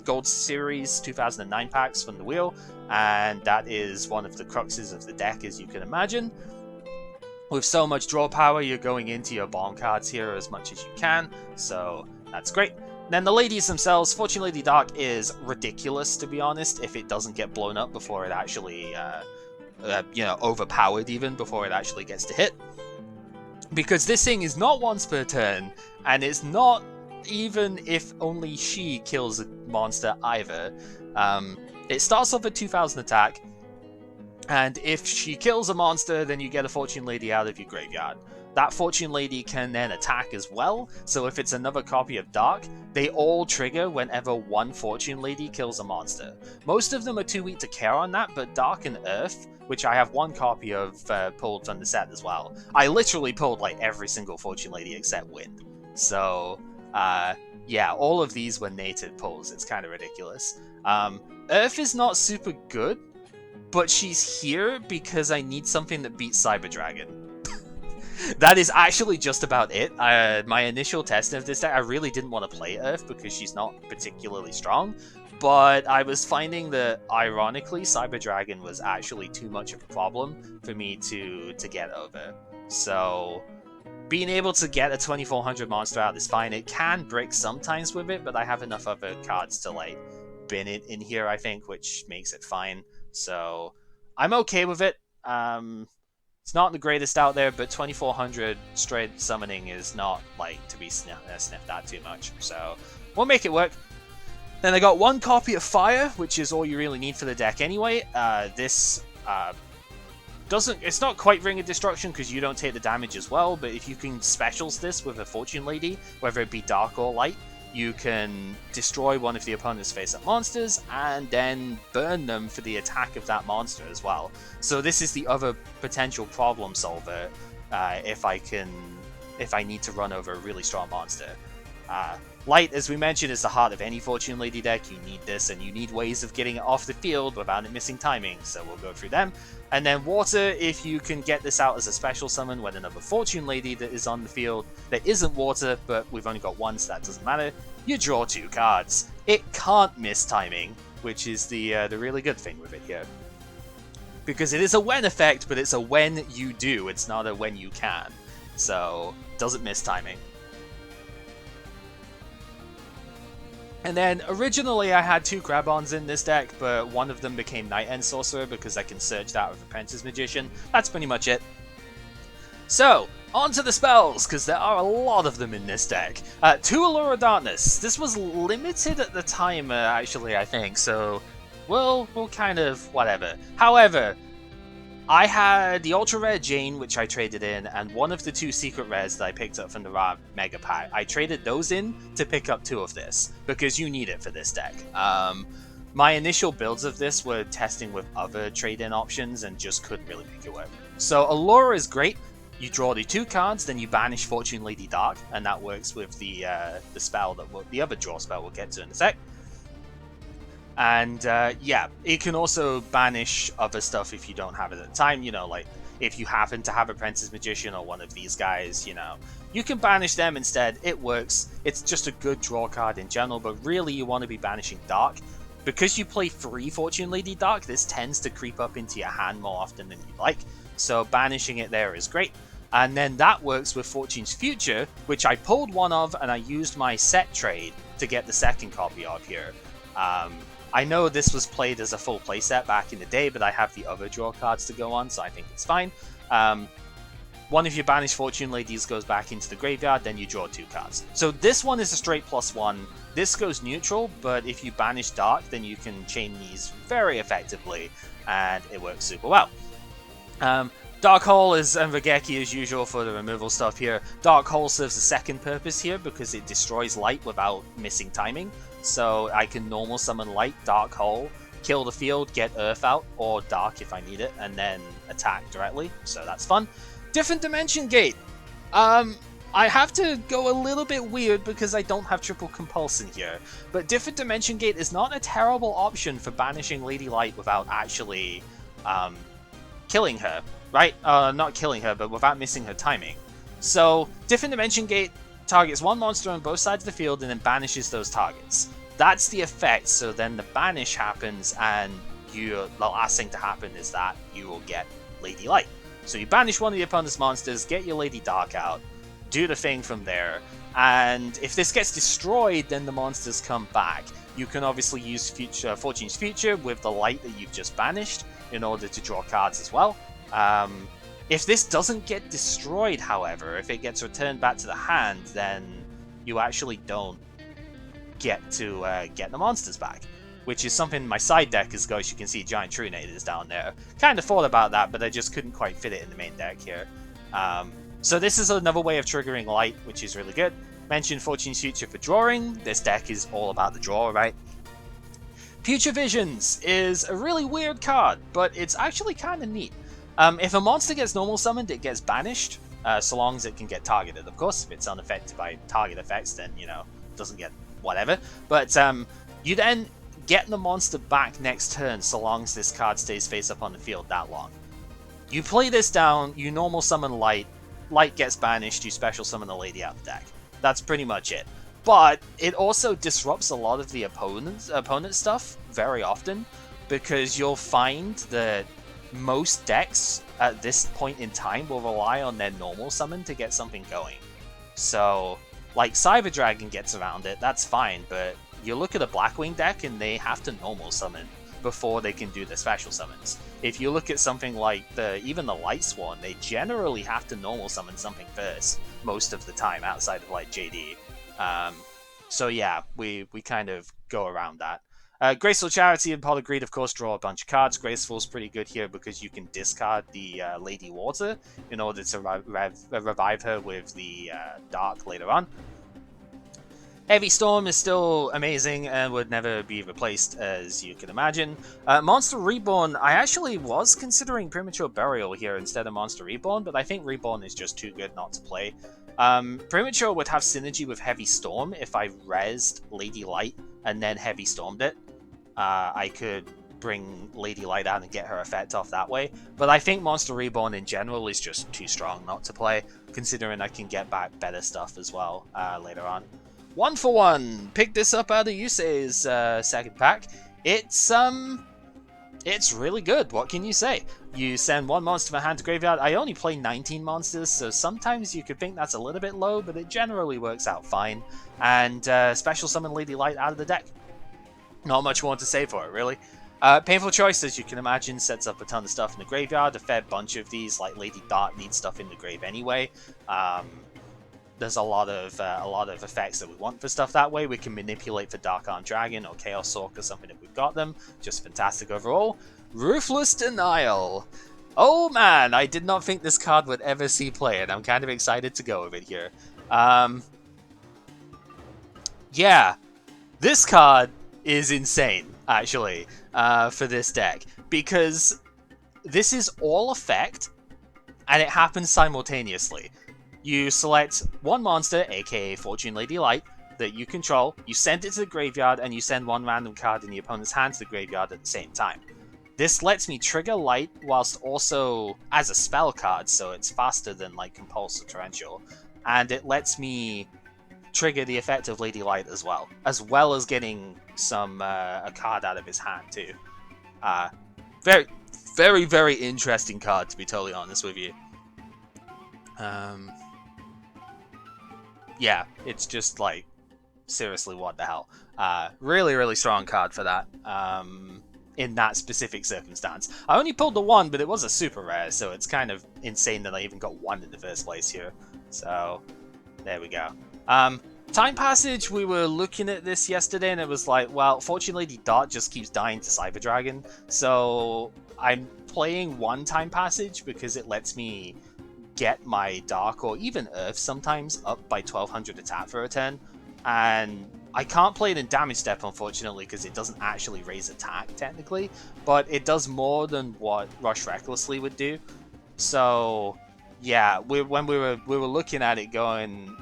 Speaker 2: Gold Series 2009 packs from the wheel, and that is one of the cruxes of the deck, as you can imagine. With so much draw power, you're going into your bomb cards here as much as you can, so that's great. Then the ladies themselves, Fortune Lady Dark is ridiculous, to be honest, if it doesn't get blown up before it actually, overpowered even, before it actually gets to hit. Because this thing is not once per turn, and it's not even if only she kills a monster either. It starts off at 2000 attack, and if she kills a monster, then you get a Fortune Lady out of your graveyard. That Fortune Lady can then attack as well, so if it's another copy of Dark, they all trigger whenever 1 Fortune Lady kills a monster. Most of them are too weak to care on that, but Dark and Earth, which I have 1 copy of pulled from the set as well. I literally pulled like every single Fortune Lady except Wind. So, yeah, all of these were native pulls. It's kind of ridiculous. Earth is not super good, but she's here because I need something that beats Cyber Dragon. That is actually just about it. My initial test of this deck, I really didn't want to play Earth because she's not particularly strong, but I was finding that, ironically, Cyber Dragon was actually too much of a problem for me to get over. So, being able to get a 2400 monster out is fine. It can brick sometimes with it, but I have enough other cards to like bin it in here, I think, which makes it fine. So I'm okay with it. It's not the greatest out there, but 2400 straight summoning is not like to be sniffed at too much. So we'll make it work. Then I got one copy of Fire, which is all you really need for the deck anyway. This it's not quite Ring of Destruction because you don't take the damage as well, but if you can specials this with a Fortune Lady, whether it be Dark or Light, you can destroy one of the opponent's face-up monsters and then burn them for the attack of that monster as well. So this is the other potential problem solver if I need to run over a really strong monster. Light, as we mentioned, is the heart of any Fortune Lady deck. You need this, and you need ways of getting it off the field without it missing timing, so we'll go through them. And then Water, if you can get this out as a special summon when another Fortune Lady that is on the field that isn't Water, but we've only got one, so that doesn't matter, you draw 2 cards. It can't miss timing, which is the really good thing with it here. Because it is a when effect, but it's a when you do, it's not a when you can. So, doesn't miss timing. And then, originally I had 2 Grab-Ons in this deck, but one of them became Night End Sorcerer because I can search that with Apprentice Magician. That's pretty much it. So, on to the spells, because there are a lot of them in this deck. 2 Allure of Darkness. This was limited at the time, actually, I think, so we'll kind of whatever. However, I had the Ultra Rare Jane, which I traded in, and one of the 2 secret rares that I picked up from the Ra Mega Pack. I traded those in to pick up 2 of this, because you need it for this deck. My initial builds of this were testing with other trade-in options and just couldn't really make it work. So Allure is great. You draw the 2 cards, then you banish Fortune Lady Dark, and that works with the spell the other draw spell we'll get to in a sec. And yeah, it can also banish other stuff if you don't have it at the time, you know, like if you happen to have Apprentice Magician or one of these guys, you know, you can banish them instead. It works. It's just a good draw card in general, but really you want to be banishing Dark. Because you play 3 Fortune Lady Dark, this tends to creep up into your hand more often than you'd like, so banishing it there is great. And then that works with Fortune's Future, which I pulled one of, and I used my set trade to get the second copy of here. I know this was played as a full playset back in the day, but I have the other draw cards to go on, so I think it's fine. One of your banished Fortune Ladies goes back into the graveyard, then you draw 2 cards. So this one is a straight +1. This goes neutral, but if you banish Dark, then you can chain these very effectively, and it works super well. Dark Hole is Raigeki as usual for the removal stuff here. Dark Hole serves a second purpose here because it destroys light without missing timing. So I can normal summon light, Dark Hole, kill the field, get Earth out, or Dark if I need it, and then attack directly. So that's fun. Different Dimension Gate. I have to go a little bit weird because I don't have Triple Compulsion here. But Different Dimension Gate is not a terrible option for banishing Lady Light without actually killing her. Right? Not killing her, but without missing her timing. So, Different Dimension Gate targets one monster on both sides of the field and then banishes those targets. That's the effect, so then the banish happens, and the last thing to happen is that you will get Lady Light. So you banish one of the opponent's monsters, get your Lady Dark out, do the thing from there, and if this gets destroyed, then the monsters come back. You can obviously use Fortune's Future with the light that you've just banished in order to draw cards as well. If this doesn't get destroyed, however, if it gets returned back to the hand, then you actually don't get to get the monsters back. Which is something my side deck has got, as you can see, Giant Trunators down there. Kind of thought about that, but I just couldn't quite fit it in the main deck here. So this is another way of triggering light, which is really good. Mentioned Fortune's Future for drawing. This deck is all about the draw, right? Future Visions is a really weird card, but it's actually kind of neat. If a monster gets normal summoned, it gets banished, so long as it can get targeted, of course. If it's unaffected by target effects, then, you know, it doesn't get whatever. But you then get the monster back next turn, so long as this card stays face up on the field that long. You play this down, you normal summon Light, Light gets banished, you special summon the Lady out of the deck. That's pretty much it. But it also disrupts a lot of the opponent stuff very often, because you'll find that most decks at this point in time will rely on their normal summon to get something going. So, like, Cyber Dragon gets around it, that's fine, but you look at a Blackwing deck and they have to normal summon before they can do the special summons. If you look at something like even the Light Sworn, they generally have to normal summon something first most of the time outside of like JD. So yeah, we kind of go around that. Graceful Charity and Pot of Greed, of course, draw a bunch of cards. Graceful's pretty good here because you can discard the Lady Water in order to revive her with the Dark later on. Heavy Storm is still amazing and would never be replaced, as you can imagine. Monster Reborn, I actually was considering Premature Burial here instead of Monster Reborn, but I think Reborn is just too good not to play. Premature would have synergy with Heavy Storm if I rezzed Lady Light and then Heavy Stormed it. I could bring Lady Light out and get her effect off that way, but I think Monster Reborn in general is just too strong not to play, considering I can get back better stuff as well later on. 1-for-1! Pick this up out of Yusei's second pack. It's really good, what can you say? You send one monster from hand to graveyard. I only play 19 monsters, so sometimes you could think that's a little bit low, but it generally works out fine. And special summon Lady Light out of the deck. Not much more to say for it, really. Painful Choice, as you can imagine, sets up a ton of stuff in the graveyard. A fair bunch of these, like Lady Dart, needs stuff in the grave anyway. There's a lot of effects that we want for stuff that way. We can manipulate for Dark Arm Dragon or Chaos Orc or something if we've got them. Just fantastic overall. Ruthless Denial. Oh man, I did not think this card would ever see play, and I'm kind of excited to go with it here. Yeah, this card is insane, actually, for this deck, because this is all effect, and it happens simultaneously. You select one monster, aka Fortune Lady Light, that you control, you send it to the graveyard, and you send one random card in the opponent's hand to the graveyard at the same time. This lets me trigger Light whilst also as a spell card, so it's faster than like Compulse or Torrential, and it lets me trigger the effect of Lady Light as well as getting some a card out of his hand too. Very, very, very interesting card, to be totally honest with you. Yeah, it's just like, seriously, what the hell. Really, really strong card for that, in that specific circumstance. I only pulled the one, but it was a super rare, so it's kind of insane that I even got one in the first place here. So, there we go. Time Passage, we were looking at this yesterday, and it was like, well, Fortune Lady Dart just keeps dying to Cyber Dragon, so I'm playing one Time Passage because it lets me get my Dark or even Earth sometimes up by 1200 attack for a turn, and I can't play it in damage step unfortunately because it doesn't actually raise attack technically, but it does more than what Rush Recklessly would do. So yeah, when we were looking at it going,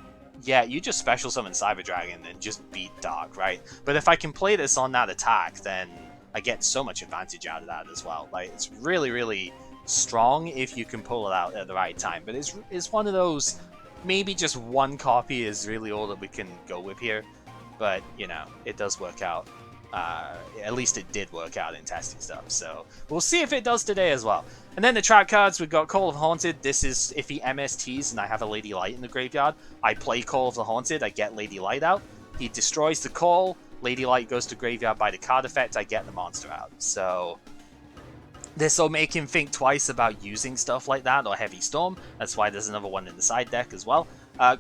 Speaker 2: yeah, you just special summon Cyber Dragon and just beat Dark, right? But if I can play this on that attack, then I get so much advantage out of that as well. Like, it's really, really strong if you can pull it out at the right time, but it's one of those, maybe just one copy is really all that we can go with here, but you know, it does work out. At least it did work out in testing stuff, so we'll see if it does today as well. And then the trap cards, we've got Call of the Haunted. This is if he MSTs and I have a Lady Light in the graveyard, I play Call of the Haunted, I get Lady Light out, he destroys the call, Lady Light goes to graveyard by the card effect, I get the monster out. So this will make him think twice about using stuff like that, or Heavy Storm. That's why there's another one in the side deck as well.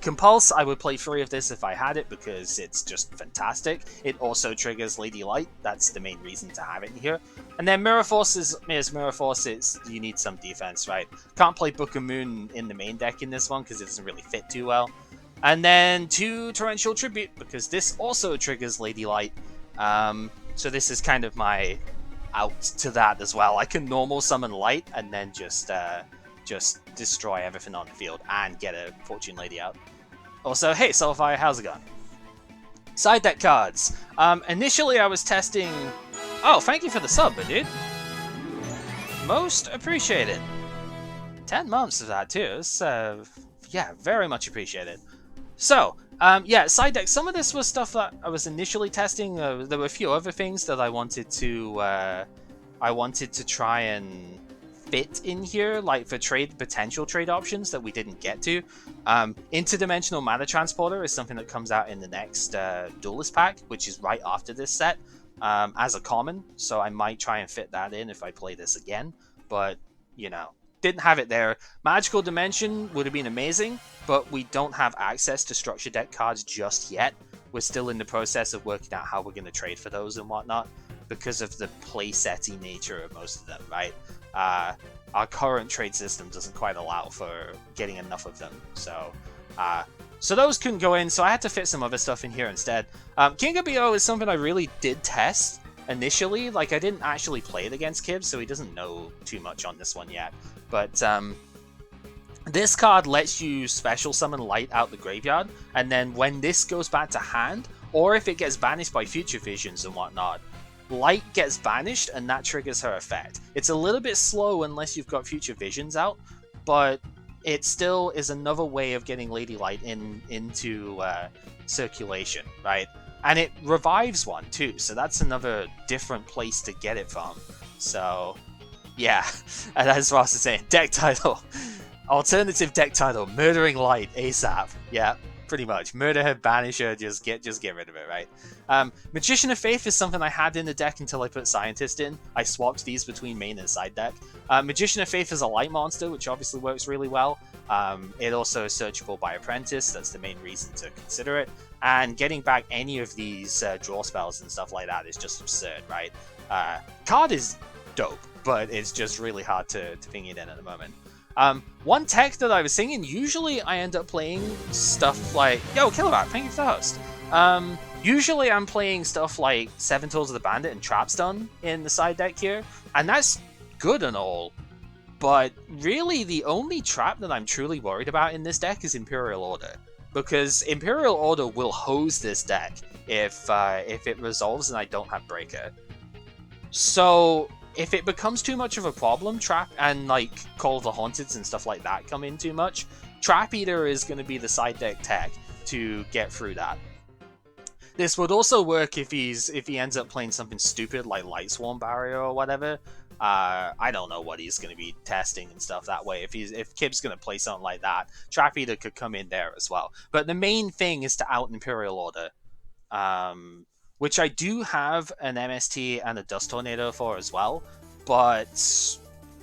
Speaker 2: Compulse, I would play 3 of this if I had it, because it's just fantastic. It also triggers Lady Light, that's the main reason to have it here. And then Mirror Force is Mirror Force, you need some defense, right? Can't play Book of Moon in the main deck in this one, because it doesn't really fit too well. And then 2 Torrential Tribute, because this also triggers Lady Light. So this is kind of my out to that as well. I can normal summon Light and then just destroy everything on the field and get a Fortune Lady out. Also, hey Soulfire, how's it going? Side deck cards. Initially I was testing... Oh, thank you for the sub, dude. Most appreciated. 10 months of that too. It's, yeah, very much appreciated. So, yeah, side deck. Some of this was stuff that I was initially testing. There were a few other things that I wanted to try and fit in here, like for potential trade options that we didn't get to. Interdimensional Mana Transporter is something that comes out in the next Duelist pack, which is right after this set, as a common, so I might try and fit that in if I play this again, but, you know, didn't have it there. Magical Dimension would have been amazing, but we don't have access to structure deck cards just yet. We're still in the process of working out how we're going to trade for those and whatnot, because of the playsetty nature of most of them, right? Our current trade system doesn't quite allow for getting enough of them, so those couldn't go in, so I had to fit some other stuff in here instead. King of BO is something I really did test initially. Like, I didn't actually play it against Kib, so he doesn't know too much on this one yet. But this card lets you special summon Light out the graveyard, and then when this goes back to hand, or if it gets banished by future visions and whatnot, Light gets banished and that triggers her effect. It's a little bit slow unless you've got future visions out, but it still is another way of getting Lady Light into circulation, right? And it revives one too, so that's another different place to get it from. So, yeah, and as Ross is saying, deck title. Alternative deck title, Murdering Light ASAP. Yeah, pretty much. Murder her, banish her, just get rid of it, right? Magician of Faith is something I had in the deck until I put Scientist in. I swapped these between main and side deck. Magician of Faith is a light monster, which obviously works really well. It also is searchable by Apprentice, that's the main reason to consider it. And getting back any of these draw spells and stuff like that is just absurd, right? Card is dope, but it's just really hard to ping it in at the moment. One tech that I was thinking, usually I end up playing stuff like... Yo, Kilowatt, thank you for the host. Usually I'm playing stuff like Seven Tools of the Bandit and Trapstun in the side deck here, and that's good and all, but really the only trap that I'm truly worried about in this deck is Imperial Order, because Imperial Order will hose this deck if it resolves and I don't have Breaker. So if it becomes too much of a problem, Trap and like Call of the Haunteds and stuff like that come in too much, Trap Eater is going to be the side deck tech to get through that. This would also work if he ends up playing something stupid like Light Swarm Barrier or whatever. I don't know what he's going to be testing and stuff that way. If Kib's going to play something like that, Trap Eater could come in there as well. But the main thing is to out Imperial Order, which I do have an MST and a Dust Tornado for as well, but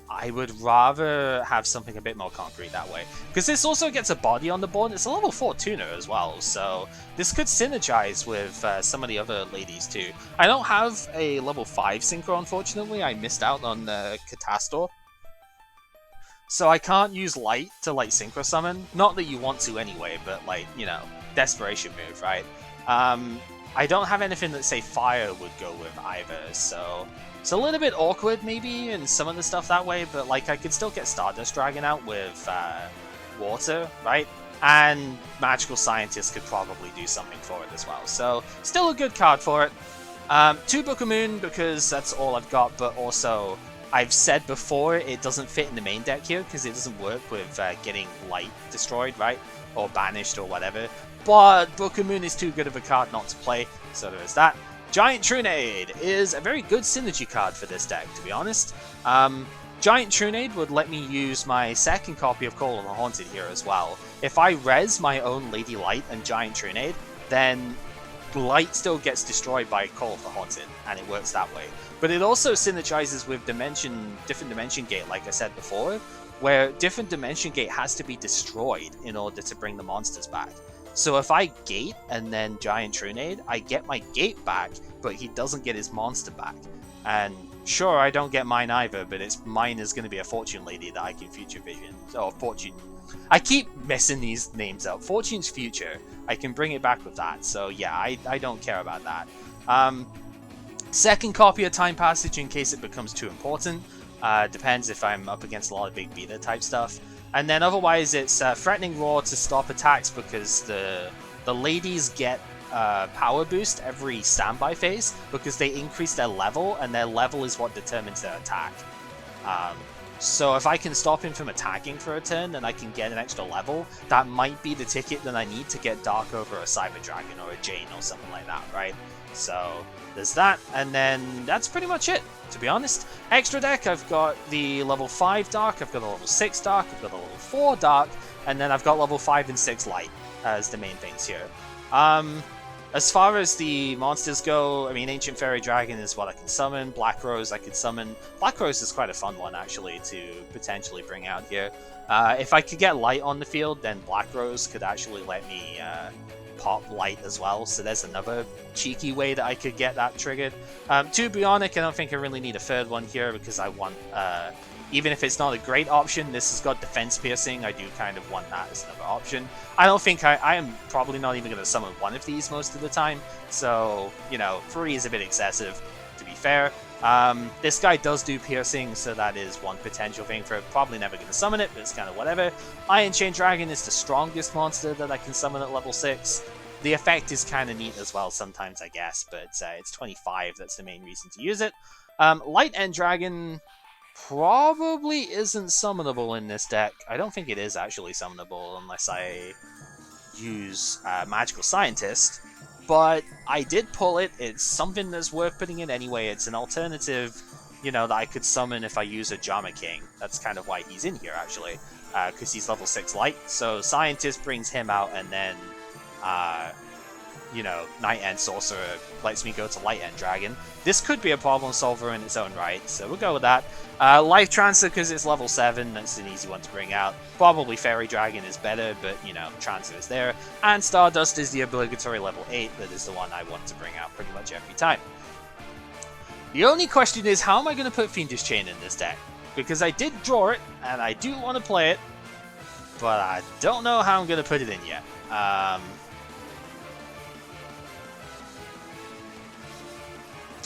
Speaker 2: I would rather have something a bit more concrete that way. Because this also gets a body on the board, it's a level 4 tuner as well, so this could synergize with some of the other ladies too. I don't have a level 5 Synchro, unfortunately. I missed out on Catastor. So I can't use Light to like Synchro Summon. Not that you want to anyway, but like, you know, desperation move, right? I don't have anything that, say, Fire would go with either, so it's a little bit awkward maybe in some of the stuff that way, but like I could still get Stardust Dragon out with Water, right? And Magical Scientist could probably do something for it as well, so still a good card for it. 2 Book of Moon because that's all I've got, but also I've said before it doesn't fit in the main deck here because it doesn't work with getting Light destroyed, right? Or banished or whatever. But Book of Moon is too good of a card not to play, so there is that. Giant Trunade is a very good synergy card for this deck, to be honest. Giant Trunade would let me use my second copy of Call of the Haunted here as well. If I res my own Lady Light and Giant Trunade, then Light still gets destroyed by Call of the Haunted, and it works that way. But it also synergizes with different Dimension Gate, like I said before, where different Dimension Gate has to be destroyed in order to bring the monsters back. So if I gate and then Giant Trunade, I get my gate back, but he doesn't get his monster back. And sure, I don't get mine either, but mine is going to be a Fortune Lady that I can Future Vision. Oh, Fortune. I keep messing these names up. Fortune's Future. I can bring it back with that. So yeah, I don't care about that. Second copy of Time Passage in case it becomes too important. Depends if I'm up against a lot of big beta type stuff. And then otherwise it's Threatening Roar to stop attacks because the ladies get power boost every standby phase because they increase their level, and their level is what determines their attack. So if I can stop him from attacking for a turn and I can get an extra level, that might be the ticket that I need to get Dark over a Cyber Dragon or a Jane or something like that, right? So there's that, and then that's pretty much it, to be honest. Extra deck, I've got the level 5 Dark, I've got a level 6 Dark, I've got a level 4 Dark, and then I've got level 5 and 6 Light as the main things here. As far as the monsters go, I mean, Ancient Fairy Dragon is what I can summon, Black Rose I could summon. Black Rose is quite a fun one, actually, to potentially bring out here. If I could get Light on the field, then Black Rose could actually let me pop Light as well, so there's another cheeky way that I could get that triggered. To Bionic, I don't think I really need a third one here, because I want, even if it's not a great option, this has got Defense Piercing, I do kind of want that as another option. I don't think I am probably not even going to summon one of these most of the time, so, you know, 3 is a bit excessive, to be fair. This guy does do piercing, so that is one potential thing for it. Probably never going to summon it, but it's kind of whatever. Iron Chain Dragon is the strongest monster that I can summon at level 6. The effect is kind of neat as well sometimes, I guess, but it's 25, that's the main reason to use it. Light End Dragon probably isn't summonable in this deck. I don't think it is actually summonable unless I use Magical Scientist. But I did pull it. It's something that's worth putting in anyway. It's an alternative, you know, that I could summon if I use a Jama King. That's kind of why he's in here, actually, because he's level 6 Light. So Scientist brings him out, and then, you know, Night End Sorcerer lets me go to Light End Dragon. This could be a problem solver in its own right, so we'll go with that. Life Transfer, because it's level 7, that's an easy one to bring out. Probably Fairy Dragon is better, but, you know, Transfer is there. And Stardust is the obligatory level 8, that is the one I want to bring out pretty much every time. The only question is, how am I going to put Fiendish Chain in this deck? Because I did draw it, and I do want to play it, but I don't know how I'm going to put it in yet.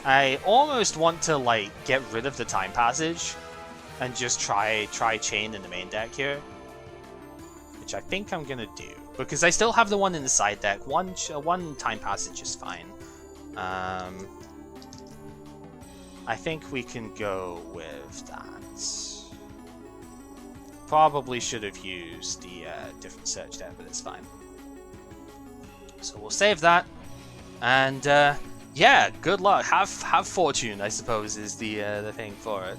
Speaker 2: I almost want to, like, get rid of the Time Passage and just try Chain in the main deck here, which I think I'm gonna do, because I still have the one in the side deck. One Time Passage is fine. I think we can go with that. Probably should have used the different search there, but it's fine. So we'll save that, and yeah, good luck. Have fortune, I suppose, is the thing for it.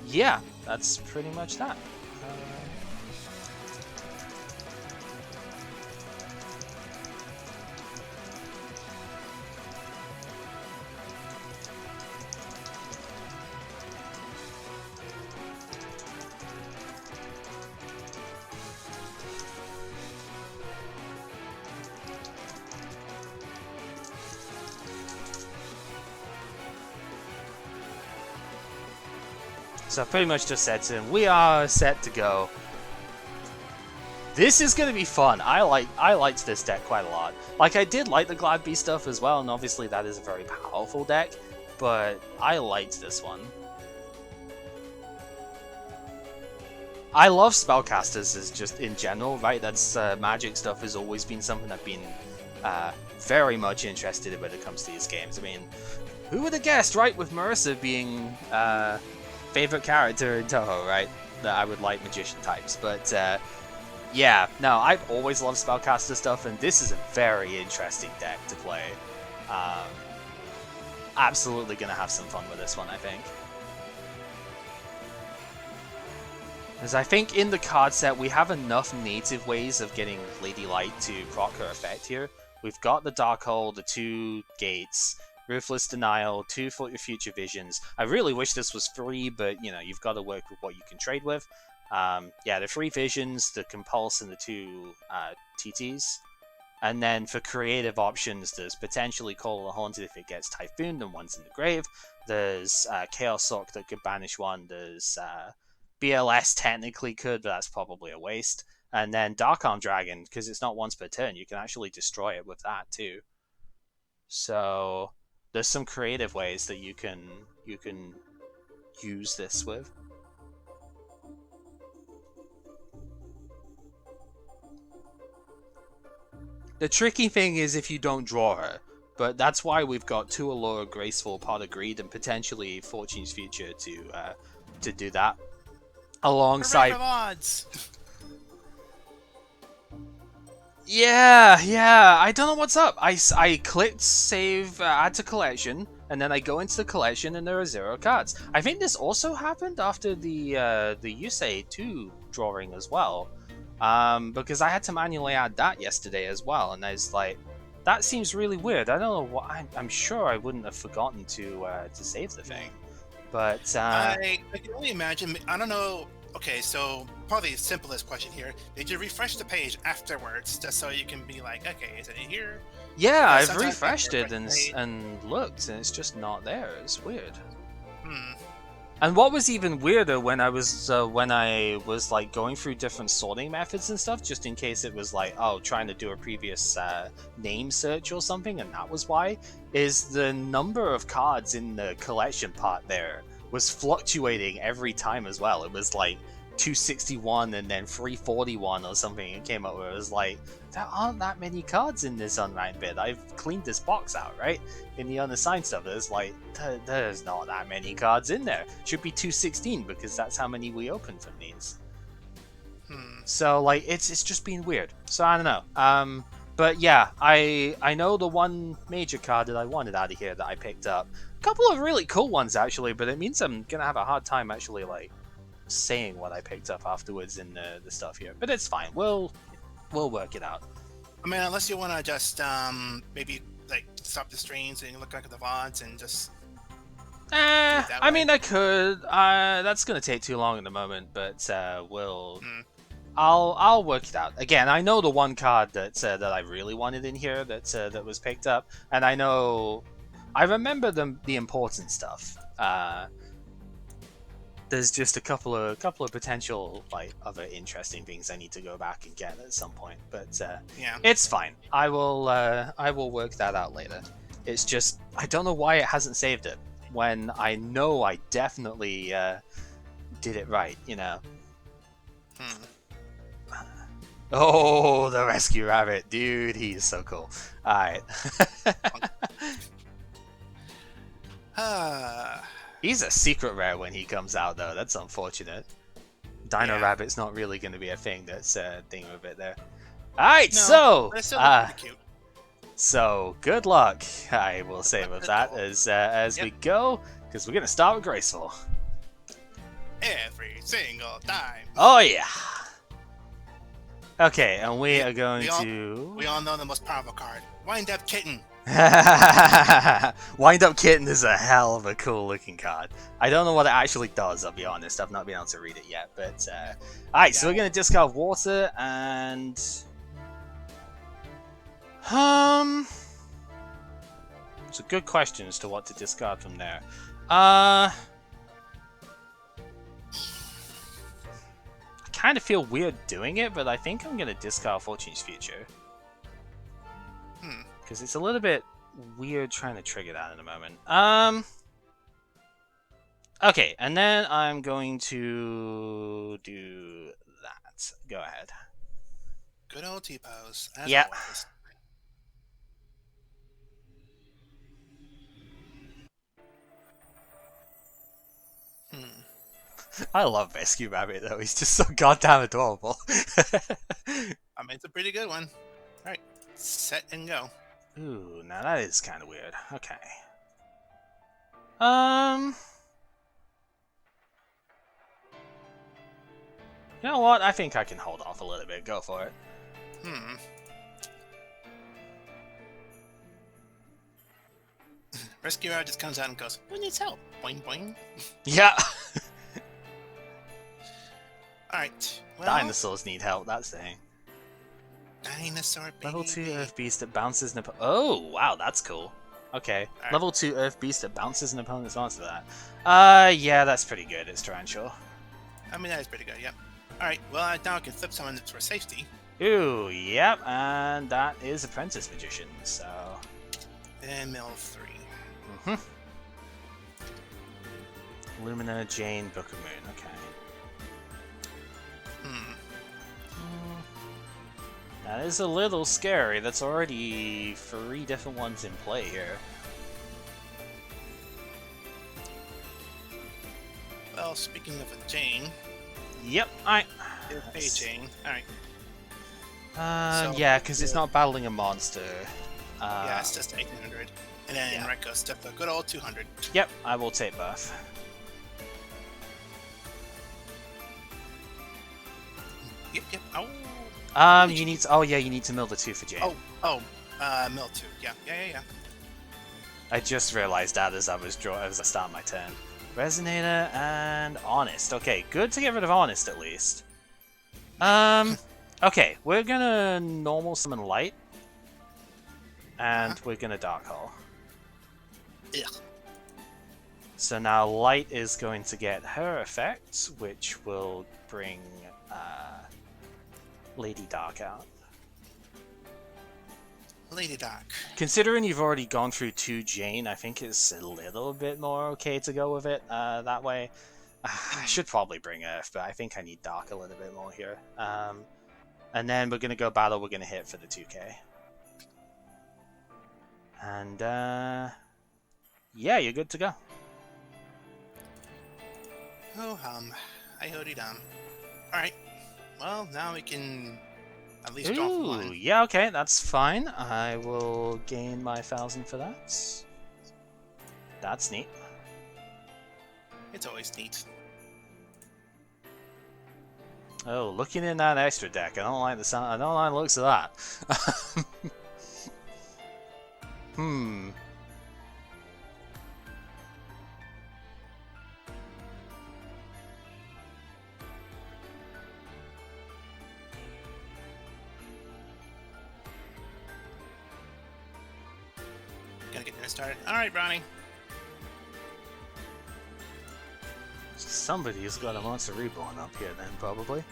Speaker 2: Yeah, that's pretty much that. So I pretty much just said to him, we are set to go. This is going to be fun. I liked this deck quite a lot. Like, I did like the Glad Bee stuff as well, and obviously that is a very powerful deck, but I liked this one. I love spellcasters as just in general, right? That's magic stuff has always been something I've been very much interested in when it comes to these games. I mean, who would have guessed, right? With Marissa being favorite character in Toho, right? That I would like magician types, but yeah, no, I've always loved spellcaster stuff, and this is a very interesting deck to play. Absolutely gonna have some fun with this one, I think. Because I think in the card set we have enough native ways of getting Lady Light to proc her effect here. We've got the Dark Hole, the 2 gates, Ruthless Denial, 2 for your Future Visions. I really wish this was free, but, you know, you've got to work with what you can trade with. Yeah, the 3 Visions, the Compulse, and the 2 TTs. And then for creative options, there's potentially Call of the Haunted if it gets Typhooned and one's in the grave. There's Chaos Sock that could banish one. There's BLS technically could, but that's probably a waste. And then Dark Arm Dragon, because it's not once per turn, you can actually destroy it with that too. So there's some creative ways that you can use this with. The tricky thing is if you don't draw her, but that's why we've got 2 Allure, Graceful, Pot of Greed, and potentially Fortune's Future to do that. Alongside...
Speaker 1: odds.
Speaker 2: Yeah, I don't know what's up. I clicked save, add to collection, and then I go into the collection and there are 0 cards. I think this also happened after the Yusei 2 drawing as well. Because I had to manually add that yesterday as well, and I was like, that seems really weird. I don't know what. I'm sure I wouldn't have forgotten to save the thing, but
Speaker 1: I can only imagine. I don't know. Okay, so probably the simplest question here: did you refresh the page afterwards, just so you can be like, okay, is it in here?
Speaker 2: yeah,
Speaker 1: Because
Speaker 2: I've
Speaker 1: sometimes
Speaker 2: refreshed
Speaker 1: after
Speaker 2: it
Speaker 1: a page-
Speaker 2: and looked, and it's just not there. It's weird.
Speaker 1: Hmm.
Speaker 2: And what was even weirder when I was like going through different sorting methods and stuff, just in case it was like, oh, trying to do a previous name search or something, and that was why, is the number of cards in the collection part there was fluctuating every time as well. It was like 261 and then 341 or something. It came up where it was like, there aren't that many cards in this unranked bit. I've cleaned this box out, right? In the unassigned stuff, there's like, there's not that many cards in there. Should be 216 because that's how many we opened from these. So like, it's just been weird. So I don't know. But yeah, I know the one major card that I wanted out of here that I picked up. A couple of really cool ones actually, but it means I'm gonna have a hard time actually like saying what I picked up afterwards in the stuff here. But it's fine. We'll work it out.
Speaker 1: I mean, unless you want to just maybe like stop the streams and look at the VODs and just.
Speaker 2: I mean, I could. That's gonna take too long at the moment, but we'll. I'll work it out. Again, I know the one card that I really wanted in here that was picked up, and I know, I remember the important stuff. There's just a couple of potential like other interesting things I need to go back and get at some point, but
Speaker 1: Yeah.
Speaker 2: it's fine. I will work that out later. It's just I don't know why it hasn't saved it when I know I definitely did it right, you know. Oh, the rescue rabbit, dude, he's so cool. All right. He's a secret rare when he comes out, though. That's unfortunate. Dino Rabbit's not really going to be a thing that's thing with it there. All right,
Speaker 1: no, but it's still pretty cute.
Speaker 2: So good luck, I will say with that as we go, because we're going to start with Graceful.
Speaker 1: Every single time.
Speaker 2: Oh yeah. Okay, and we are going to.
Speaker 1: We all know the most powerful card, Wind Up Kitten.
Speaker 2: Wind Up Kitten is a hell of a cool looking card. I don't know what it actually does, I'll be honest. I've not been able to read it yet. But alright, so we're going to discard water and it's a good question as to what to discard from there. I kind of feel weird doing it, but I think I'm going to discard Fortune's Future. Because it's a little bit weird trying to trigger that in a moment. Okay, and then I'm going to do that. Go ahead.
Speaker 1: Good old T-pose.
Speaker 2: Yeah. I love Rescue Rabbit though. He's just so goddamn adorable.
Speaker 1: I mean, it's a pretty good one. All right, set and go.
Speaker 2: Ooh, now that is kind of weird. Okay. You know what? I think I can hold off a little bit. Go for it.
Speaker 1: Rescue Rabbit just comes out and goes, "Who needs help?" Boing boing.
Speaker 2: Yeah.
Speaker 1: All right. Well,
Speaker 2: Dinosaurs need help. That's the thing.
Speaker 1: Dinosaur baby.
Speaker 2: Level 2 Earth Beast that bounces an Oh, wow, that's cool. Okay.
Speaker 1: Right.
Speaker 2: Level 2 Earth Beast that bounces an opponent's monster that. Yeah, that's pretty good. It's Tarantula.
Speaker 1: I mean, that is pretty good, yep. Alright, well, now I can flip someone for safety.
Speaker 2: Ooh, yep, and that is Apprentice Magician, so...
Speaker 1: And mill 3.
Speaker 2: Lumina, Jane, Book of Moon, okay. That is a little scary. That's already 3 different ones in play here.
Speaker 1: Well, speaking of a Jane...
Speaker 2: Yep, alright.
Speaker 1: Hey, Jane. Alright. So,
Speaker 2: Yeah, because it's not battling a monster.
Speaker 1: yeah, it's just 1800. And then
Speaker 2: yeah.
Speaker 1: right goes to the good old 200.
Speaker 2: Yep, I will take both.
Speaker 1: Yep. Oh.
Speaker 2: You need to. Oh yeah, you need to mill the 2 for Jane.
Speaker 1: Mill 2. Yeah.
Speaker 2: I just realized that as I start my turn. Resonator and Honest. Okay, good to get rid of Honest at least. Okay, we're gonna normal summon Light. And we're gonna Dark Hole.
Speaker 1: Ugh.
Speaker 2: So now Light is going to get her effect, which will bring Lady Dark out.
Speaker 1: Lady Dark.
Speaker 2: Considering you've already gone through 2 Jane, I think it's a little bit more okay to go with it that way. I should probably bring Earth, but I think I need Dark a little bit more here. And then we're going to go battle, we're going to hit for the 2k. And, yeah, you're good to go.
Speaker 1: Oh, I hoody dum. Alright. Well, now we can at least draw
Speaker 2: Ooh,
Speaker 1: one.
Speaker 2: yeah, okay, that's fine. I will gain my 1000 for that. That's neat.
Speaker 1: It's always neat.
Speaker 2: Oh, looking in that extra deck, I don't like the sound. I don't like the looks of that.
Speaker 1: Gotta get dinner started. Alright, Ronnie.
Speaker 2: Somebody's got a Monster Reborn up here then, probably.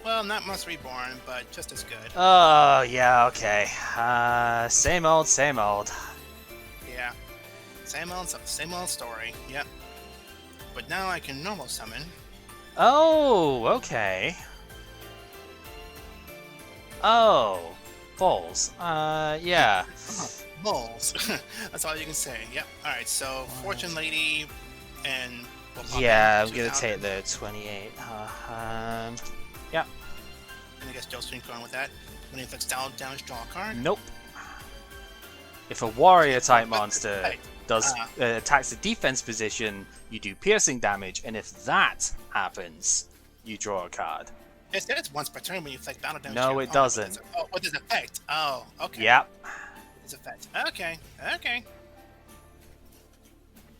Speaker 1: Well, not Monster Reborn, but just as good.
Speaker 2: Oh, yeah, okay. Same old, same old.
Speaker 1: Yeah. Same old story. Yep. But now I can normal summon.
Speaker 2: Oh, okay. Oh, balls. Yeah.
Speaker 1: Moles. That's all you can say. Yep. Alright, so Fortune Lady and...
Speaker 2: Yeah, I'm gonna take the 28. Yeah.
Speaker 1: And I guess Joe's going with that. When he inflicts down damage, draw a card.
Speaker 2: Nope. If a warrior type monster does attacks the defense position, you do piercing damage, and if that happens, you draw a card.
Speaker 1: It says it's once per turn when you inflict battle damage.
Speaker 2: No, it doesn't.
Speaker 1: What does effect? Oh, okay.
Speaker 2: Yep.
Speaker 1: It's effect. Okay.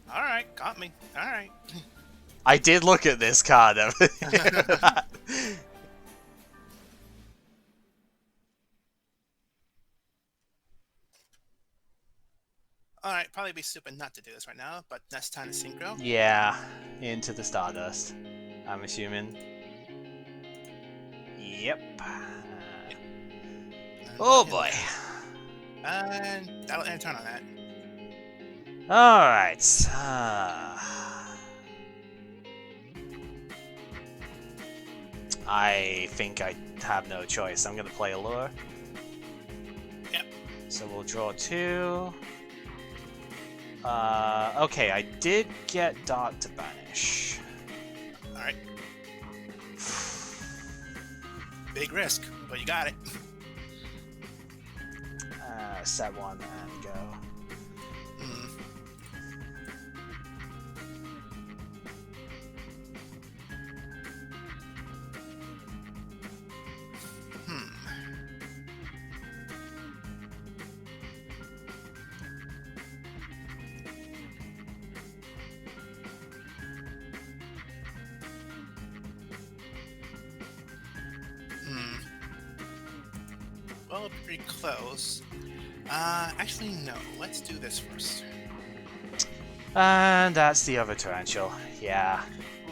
Speaker 1: Alright, got me. Alright.
Speaker 2: I did look at this card.
Speaker 1: Alright, probably be stupid not to do this right now, but next time to synchro.
Speaker 2: Yeah, into the Stardust, I'm assuming. Yep. Oh boy.
Speaker 1: And that'll end turn on that.
Speaker 2: Alright. I think I have no choice. I'm going to play Allure.
Speaker 1: Yep.
Speaker 2: So we'll draw 2. Okay, I did get Dark to banish.
Speaker 1: Alright. Big risk, but you got it.
Speaker 2: Set 1 and go.
Speaker 1: Well, pretty close. Actually, no. Let's do this first.
Speaker 2: And that's the other Torrential. Yeah.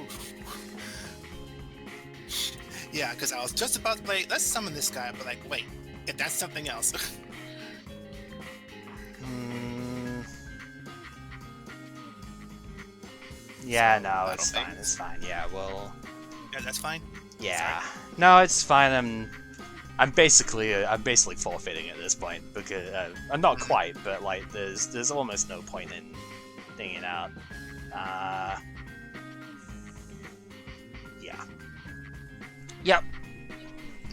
Speaker 1: Oof. Yeah, because I was just about to play, let's summon this guy, but like, wait, if that's something else.
Speaker 2: Yeah, no, it's fine, it's fine. Yeah, well...
Speaker 1: Yeah, that's fine?
Speaker 2: Yeah.
Speaker 1: Sorry.
Speaker 2: No, it's fine, I'm basically forfeiting at this point, because, I'm not quite, but like, there's almost no point in thinking out. Yeah. Yep.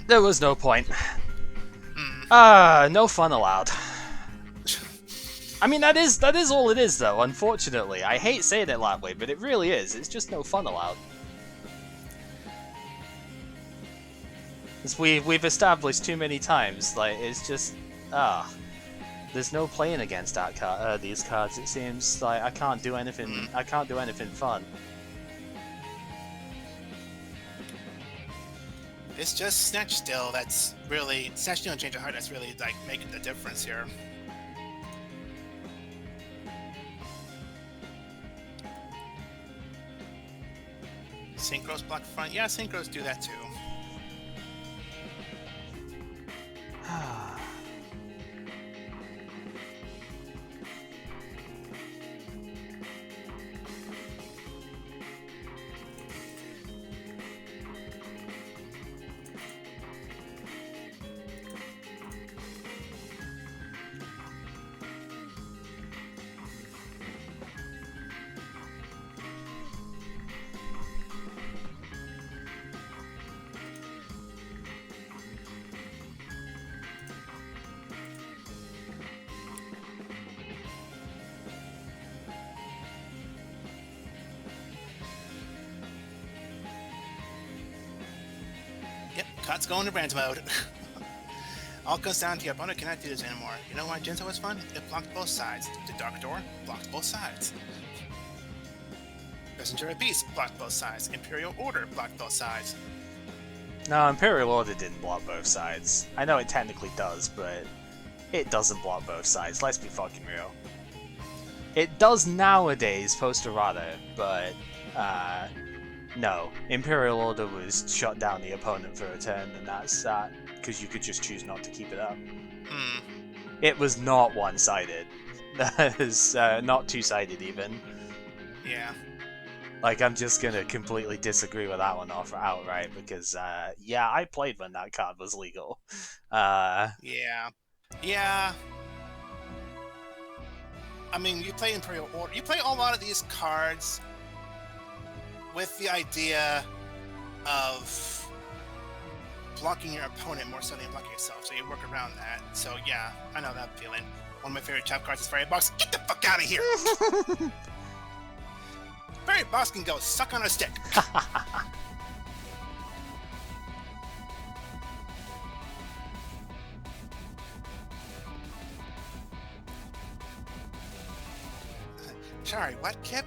Speaker 2: There was no point. No fun allowed. I mean, that is all it is, though, unfortunately. I hate saying it that way, but it really is. It's just no fun allowed. As we've established too many times, like, it's just... There's no playing against these cards, it seems. Like, I can't do anything fun.
Speaker 1: It's just Snatch Still that's really... Snatch Still and Change of Heart that's really, like, making the difference here. Synchros block front? Yeah, Synchros do that too. Yep, Cot's going to rant mode. All comes down to your opponent cannot do this anymore. You know why Jinzo was fun? It blocked both sides. The Dark Door blocked both sides. Messenger of Peace blocked both sides. Imperial Order blocked both sides.
Speaker 2: No, Imperial Order didn't block both sides. I know it technically does, but it doesn't block both sides. Let's be fucking real. It does nowadays, post-errata, but no. Imperial Order was shut down the opponent for a turn, and that's that, because you could just choose not to keep it up. It was not one-sided. That is not two-sided even.
Speaker 1: Yeah.
Speaker 2: Like, I'm just gonna completely disagree with that one outright, because, yeah, I played when that card was legal.
Speaker 1: Yeah. Yeah. I mean, you play Imperial Order. You play a lot of these cards with the idea of blocking your opponent more so than blocking yourself, so you work around that. So yeah, I know that feeling. One of my favorite trap cards is Fairy Box. Get the fuck out of here! Fairy Box can go suck on a stick. Sorry, what, Kip?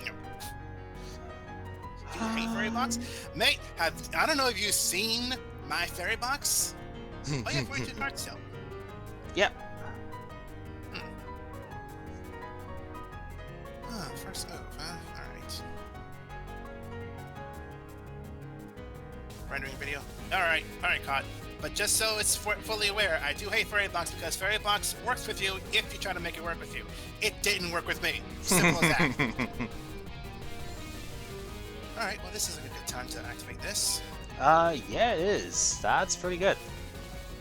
Speaker 1: No. Do you hate Fairy Box? Mate, I don't know if you've seen my Fairy Box. Oh yeah, 42 cards still.
Speaker 2: Yep.
Speaker 1: Oh, first move, huh? Alright. Rendering video. Alright, Cod. But just so it's fully aware, I do hate Fairy Box because Fairy Box works with you if you try to make it work with you. It didn't work with me. Simple as that. Alright, well this is a good time to activate this.
Speaker 2: Yeah it is. That's pretty good.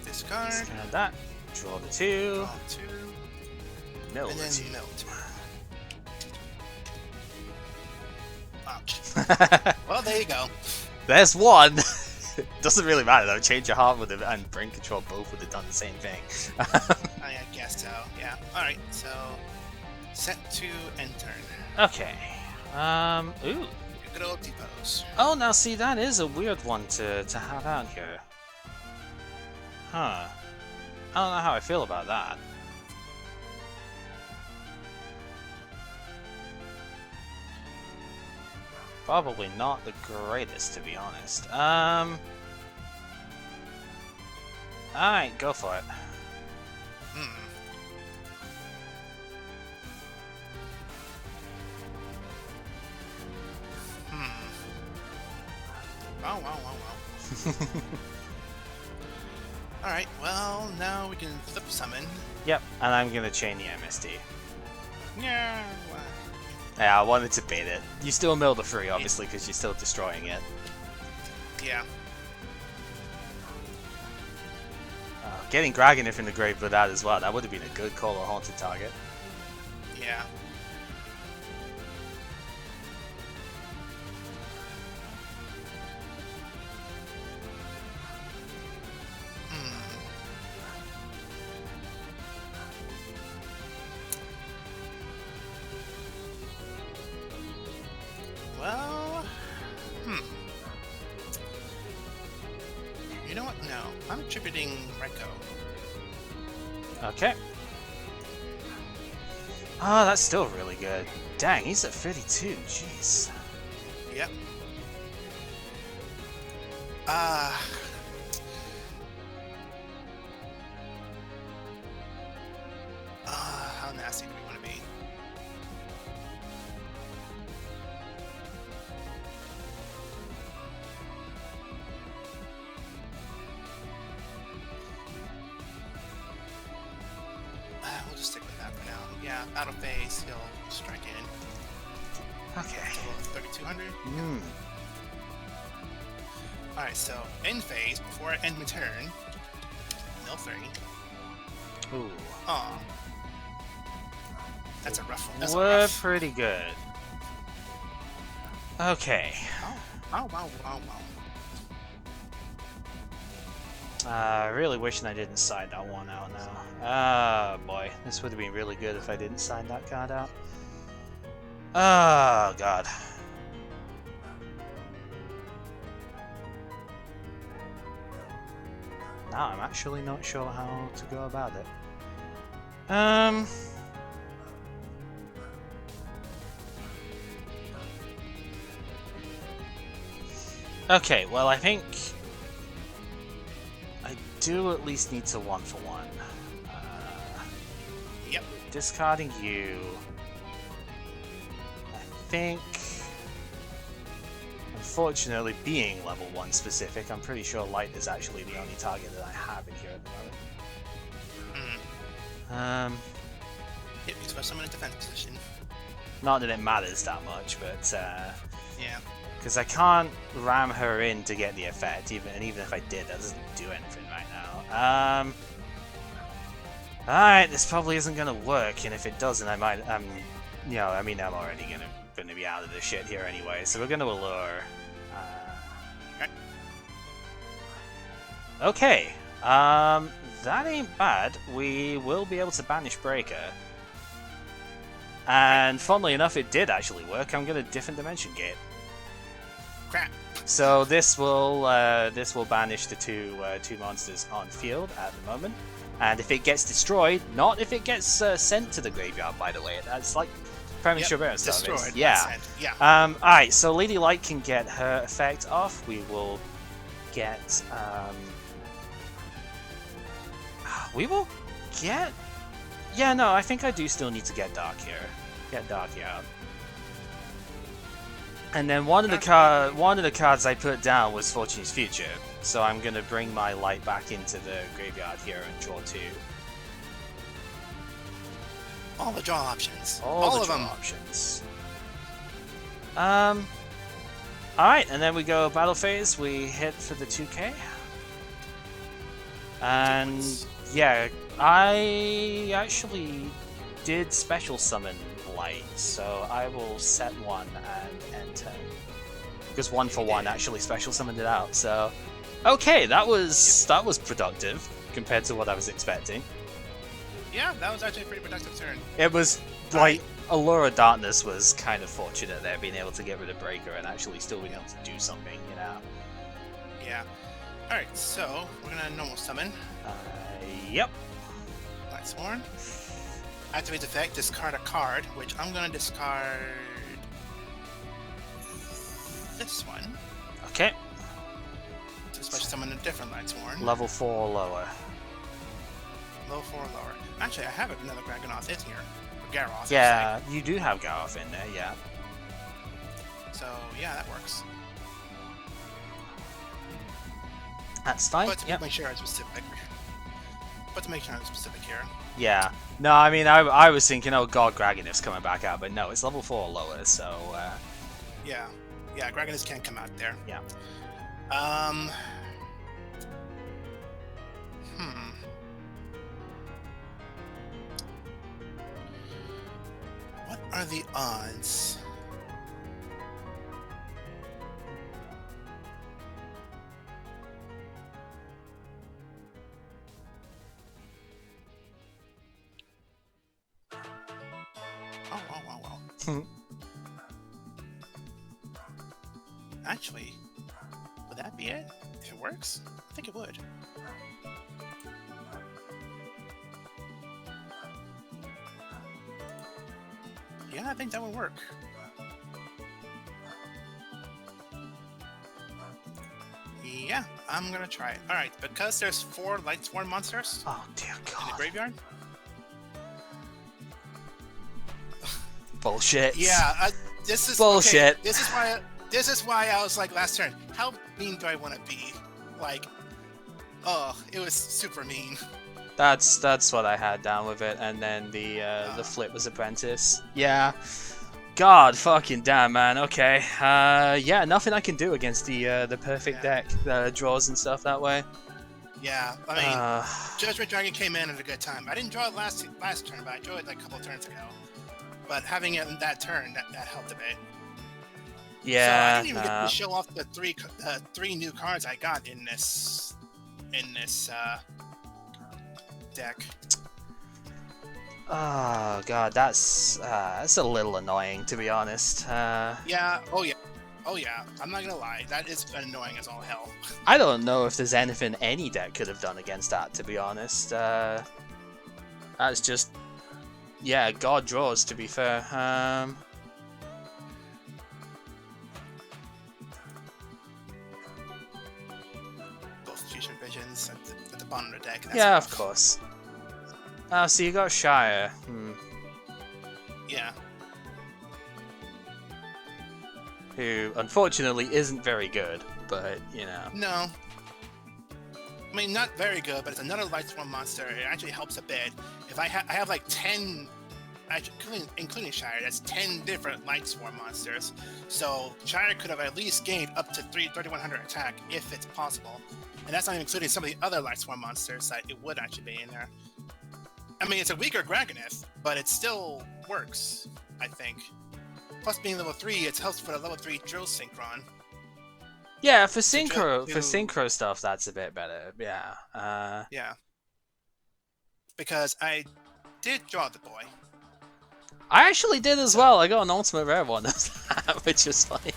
Speaker 1: Discard.
Speaker 2: Discard that. Draw the two.
Speaker 1: Draw two.
Speaker 2: Mill
Speaker 1: And
Speaker 2: the
Speaker 1: then
Speaker 2: two.
Speaker 1: mill two. Ouch. Well, there you go.
Speaker 2: There's one! Doesn't really matter though, Change Your Heart and Brain Control both would have done the same thing.
Speaker 1: I guess so, yeah. Alright, so set to end turn.
Speaker 2: Okay. Ooh.
Speaker 1: Your good old T-pose.
Speaker 2: Oh, now see, that is a weird one to have out here. Huh. I don't know how I feel about that. Probably not the greatest, to be honest. Alright, go for it. Wow. Alright, well, now we can flip summon. Yep, and I'm gonna chain the MST.
Speaker 1: Yeah.
Speaker 2: Yeah, I wanted to bait it. You still mill the free, obviously, because you're still destroying it.
Speaker 1: Yeah.
Speaker 2: Getting Gravekeeper in the grave with that as well, that would have been a good call or haunted target.
Speaker 1: Yeah. know what? No. I'm attributing Reko.
Speaker 2: Okay. Oh, that's still really good. Dang, he's at 32. Jeez.
Speaker 1: Yep. How nasty do we want to be? We'll just stick with that for now. Yeah, out of phase, he'll strike in.
Speaker 2: Okay.
Speaker 1: 3,200.
Speaker 2: Hmm.
Speaker 1: Alright, so end phase, before I end my turn, mill 3.
Speaker 2: Ooh.
Speaker 1: Aw. That's a rough one. That's a
Speaker 2: We're
Speaker 1: rough.
Speaker 2: pretty good. Okay.
Speaker 1: Oh, wow, wow, wow.
Speaker 2: Really wishing I didn't side that one out now. Ah, boy. This would have been really good if I didn't side that card out. Oh, God. Now I'm actually not sure how to go about it. Okay, well, I think I do at least need to 1-for-1.
Speaker 1: Yep.
Speaker 2: Discarding you. I think, unfortunately, being level 1 specific, I'm pretty sure light is actually the only target that I have in here at the moment.
Speaker 1: Yep, you special summon a defense position.
Speaker 2: Not that it matters that much, but
Speaker 1: Yeah.
Speaker 2: because I can't ram her in to get the effect, even if I did, that doesn't do anything right now. Alright, this probably isn't gonna work, and if it doesn't, I might, you know, I mean, I'm already gonna be out of this shit here anyway, so we're gonna allure. Okay, that ain't bad. We will be able to banish Breaker. And funnily enough, it did actually work. I'm gonna different dimension gate.
Speaker 1: Crap.
Speaker 2: So this will banish the two monsters on field at the moment, and if it gets destroyed, not if it gets sent to the graveyard, by the way. That's like premature bear stuff.
Speaker 1: Destroyed.
Speaker 2: Yeah.
Speaker 1: Yeah.
Speaker 2: All right. So Lady Light can get her effect off. We will get. We will get. Yeah. No, I think I do still need to get Dark here. Get Dark here out. And then one of the cards I put down was Fortune's Future, so I'm gonna bring my light back into the graveyard here and draw 2.
Speaker 1: All the draw options.
Speaker 2: All
Speaker 1: of
Speaker 2: the
Speaker 1: them.
Speaker 2: draw options. All right, and then we go battle phase. We hit for the 2K, and yeah, I actually did special summon light, so I will set 1 and end turn. Because 1-for-1 actually special summoned it out, so okay, that was productive compared to what I was expecting.
Speaker 1: Yeah, that was actually a pretty productive turn.
Speaker 2: It was like Allure of Darkness was kind of fortunate there, being able to get rid of Breaker and actually still being able to do something, you know.
Speaker 1: Yeah. Alright, so we're gonna normal summon.
Speaker 2: Yep.
Speaker 1: Lightsworn. Activate effect, discard a card, which I'm gonna discard this one.
Speaker 2: Okay.
Speaker 1: To special summon a different Lightsworn.
Speaker 2: Level 4 or lower.
Speaker 1: Level 4 or lower. Actually, I have another Dragonoth in here. Or Garoth.
Speaker 2: Yeah, you do have Garth in there, yeah.
Speaker 1: So, yeah, that works.
Speaker 2: That's fine.
Speaker 1: But to
Speaker 2: Yep.
Speaker 1: make sure I'm specific. Here.
Speaker 2: Yeah. No, I mean, I was thinking, oh god, Gragonif's coming back out, but no, it's level 4 or lower, so...
Speaker 1: Yeah. Yeah, Gragonus can't come out there.
Speaker 2: Yeah.
Speaker 1: What are the odds? Oh. Actually, would that be it? If it works, I think it would. Yeah, I think that would work. Yeah, I'm gonna try it. Alright, because there's 4 Lightsworn monsters
Speaker 2: Oh dear
Speaker 1: in the
Speaker 2: God.
Speaker 1: graveyard.
Speaker 2: Bullshit.
Speaker 1: Yeah, this is
Speaker 2: Bullshit.
Speaker 1: Okay, this is why I was like last turn. How mean do I want to be? Like, oh, it was super mean.
Speaker 2: That's what I had down with it, and then the flip was Apprentice. Yeah. God fucking damn, man. Okay. Yeah, nothing I can do against the perfect deck draws and stuff that way.
Speaker 1: Yeah, I mean, Judgment Dragon came in at a good time. I didn't draw it last turn, but I drew it like a couple turns ago. But having it in that turn, that helped a bit.
Speaker 2: Yeah.
Speaker 1: So I didn't even get to show off the three new cards I got in this deck.
Speaker 2: Oh god, that's a little annoying, to be honest.
Speaker 1: Yeah. Oh yeah. I'm not gonna lie. That is annoying as all hell.
Speaker 2: I don't know if there's anything any deck could have done against that, to be honest. That's just, yeah, god draws, to be fair.
Speaker 1: Both Fusion Visions at the bottom of the deck.
Speaker 2: Yeah, of course. Oh, so you got Shire.
Speaker 1: Yeah.
Speaker 2: Who, unfortunately, isn't very good, but, you know.
Speaker 1: No. I mean, not very good, but it's another Lightsworn monster. It actually helps a bit. If I have like 10, actually, including Shire, that's 10 different Lightsworn monsters. So Shire could have at least gained up to 3,100 attack if it's possible. And that's not even including some of the other Lightsworn monsters that it would actually be in there. I mean, it's a weaker Dragoneth, but it still works, I think. Plus, being level 3, it helps for a level 3 drill synchron.
Speaker 2: Yeah, for synchro stuff, that's a bit better. Yeah.
Speaker 1: Yeah. Because I did draw the boy.
Speaker 2: I actually did as well. I got an ultimate rare one of that, which is funny.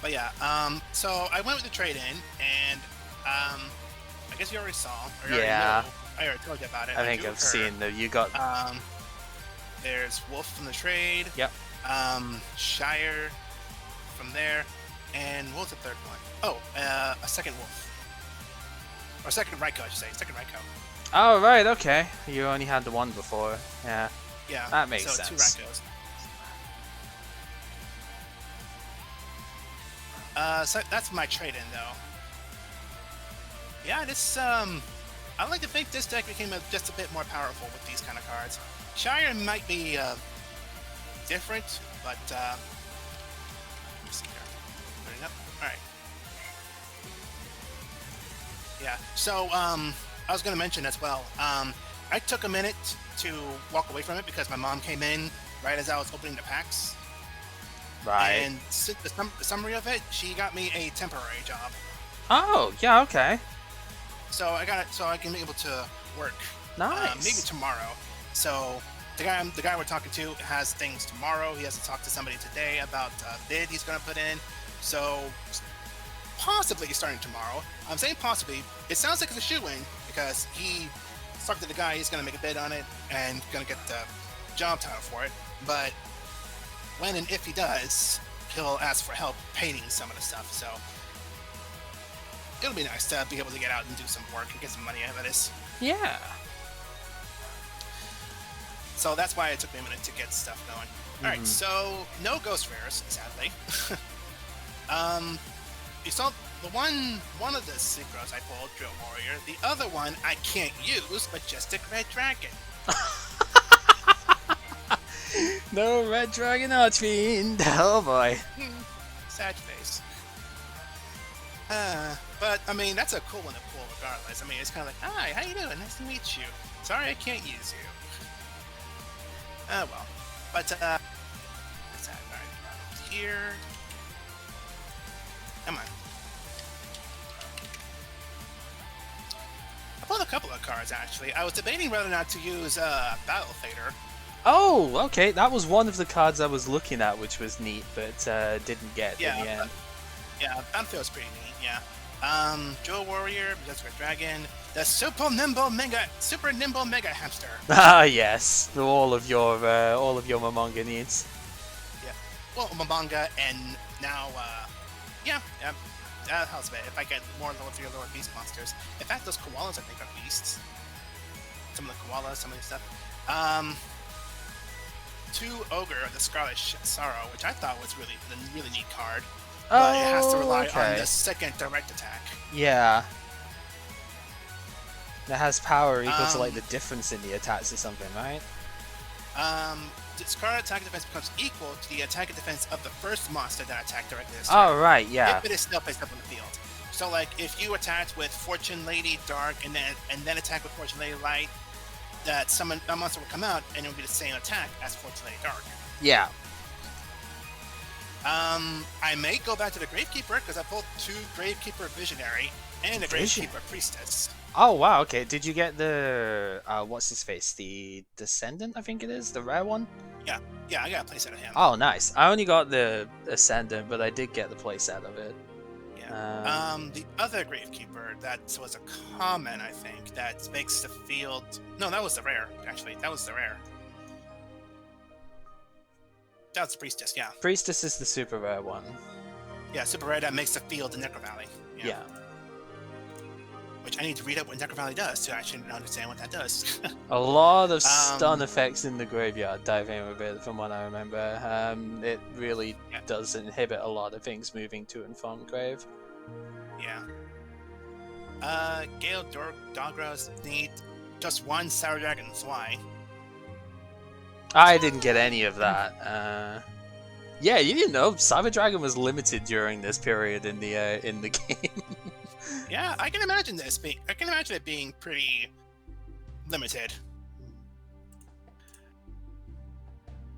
Speaker 1: But yeah, so I went with the trade-in, and I guess you already saw. Or you already know. I already told you about it.
Speaker 2: I think I've seen that you got.
Speaker 1: There's Wolf from the trade.
Speaker 2: Yep.
Speaker 1: Shire from there, and what was the third one? Oh, a second Wolf. Or second Raikou, I should say. Second Raikou.
Speaker 2: Oh right, okay. You only had the one before. Yeah.
Speaker 1: Yeah.
Speaker 2: That makes
Speaker 1: so
Speaker 2: sense.
Speaker 1: 2 Raikous. So that's my trade-in, though. Yeah, this, I like to think this deck became just a bit more powerful with these kind of cards. Shire might be, different, but, let me see here. Putting up. Alright. Yeah, so, I was gonna mention as well, I took a minute to walk away from it because my mom came in right as I was opening the packs.
Speaker 2: Right.
Speaker 1: And the summary of it, she got me a temporary job.
Speaker 2: Oh, yeah, okay.
Speaker 1: So I got it, so I can be able to work.
Speaker 2: Nice.
Speaker 1: Maybe tomorrow. So the guy we're talking to has things tomorrow. He has to talk to somebody today about a bid he's going to put in. So possibly starting tomorrow. I'm saying possibly. It sounds like it's a shoe-in because he talked to the guy. He's going to make a bid on it and going to get the job title for it. But when and if he does, he'll ask for help painting some of the stuff, so it'll be nice to be able to get out and do some work and get some money out of this.
Speaker 2: Yeah.
Speaker 1: So that's why it took me a minute to get stuff going. Alright, so no ghost rares, sadly. You saw the one of the Synchrons I pulled, Drill Warrior. The other one I can't use, Majestic Red Dragon.
Speaker 2: No Red Dragon Archfiend. Oh boy.
Speaker 1: Sad face. But I mean, that's a cool one to pull regardless. I mean, it's kind of like, hi, how you doing? Nice to meet you. Sorry, I can't use you. Oh well. But what's that? Alright, here. Come on. cards, actually. I was debating whether or not to use Battle Fader.
Speaker 2: Oh, okay. That was one of the cards I was looking at, which was neat, but didn't get in the end.
Speaker 1: Yeah, Battlefield's pretty neat, yeah. Jewel Warrior, Desperate Dragon, the Super Nimble Mega Hamster.
Speaker 2: Ah, yes. All of your Momonga needs.
Speaker 1: Yeah. Well, Momonga, and now, that helps a bit. If I get more level 3 or lower beast monsters. In fact, those koalas, I think, are beasts. Some of the koalas, some of the stuff. 2 Ogre, the Scarlet Sorrow, which I thought was really neat card. But it has to rely on the second direct attack.
Speaker 2: Yeah. That has power equal to like the difference in the attacks or something, right?
Speaker 1: The Scarlet attack defense becomes equal to the attack and defense of the first monster that attacked directly this
Speaker 2: turn. Oh, right, yeah.
Speaker 1: If it is still placed up on the field. So, like, if you attacked with Fortune Lady Dark and then attack with Fortune Lady Light, that monster would come out and it would be the same attack as Fortune Lady Dark.
Speaker 2: Yeah.
Speaker 1: I may go back to the Gravekeeper because I pulled 2 Gravekeeper Visionary and a Gravekeeper Priestess.
Speaker 2: Oh wow, okay. Did you get the what's his face? The Descendant, I think it is, the rare one?
Speaker 1: Yeah, I got a playset of him.
Speaker 2: Oh nice. I only got the Ascendant, but I did get the playset of it.
Speaker 1: Yeah. The other Gravekeeper that was a common, I think, that makes the field. No, that was the rare, actually. That was the rare. That's Priestess, yeah.
Speaker 2: Priestess is the super rare one.
Speaker 1: Yeah, super rare that makes the field in Necrovalley.
Speaker 2: Yeah.
Speaker 1: Which I need to read up what Necrovalley does to actually understand what that does.
Speaker 2: A lot of stun effects in the graveyard diving with it, from what I remember. It really does inhibit a lot of things moving to and from grave.
Speaker 1: Yeah. Gale Dogros need just 1 Sour Dragon's Why.
Speaker 2: I didn't get any of that. Yeah, you didn't know Cyber Dragon was limited during this period in the game.
Speaker 1: Yeah, I can imagine it being pretty limited.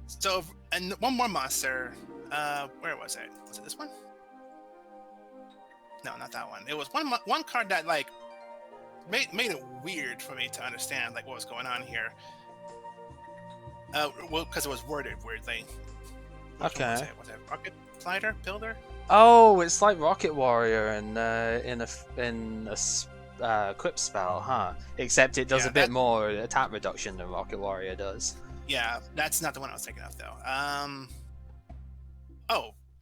Speaker 1: So, and one more monster. Where was it? Was it this one? No, not that one. It was one card that like made it weird for me to understand like what was going on here. Well, because it was worded weirdly.
Speaker 2: Okay.
Speaker 1: Was it Rocket Glider Builder?
Speaker 2: Oh, it's like Rocket Warrior in a Quip spell, huh? Except it does a bit more attack reduction than Rocket Warrior does.
Speaker 1: Yeah, that's not the one I was thinking of though.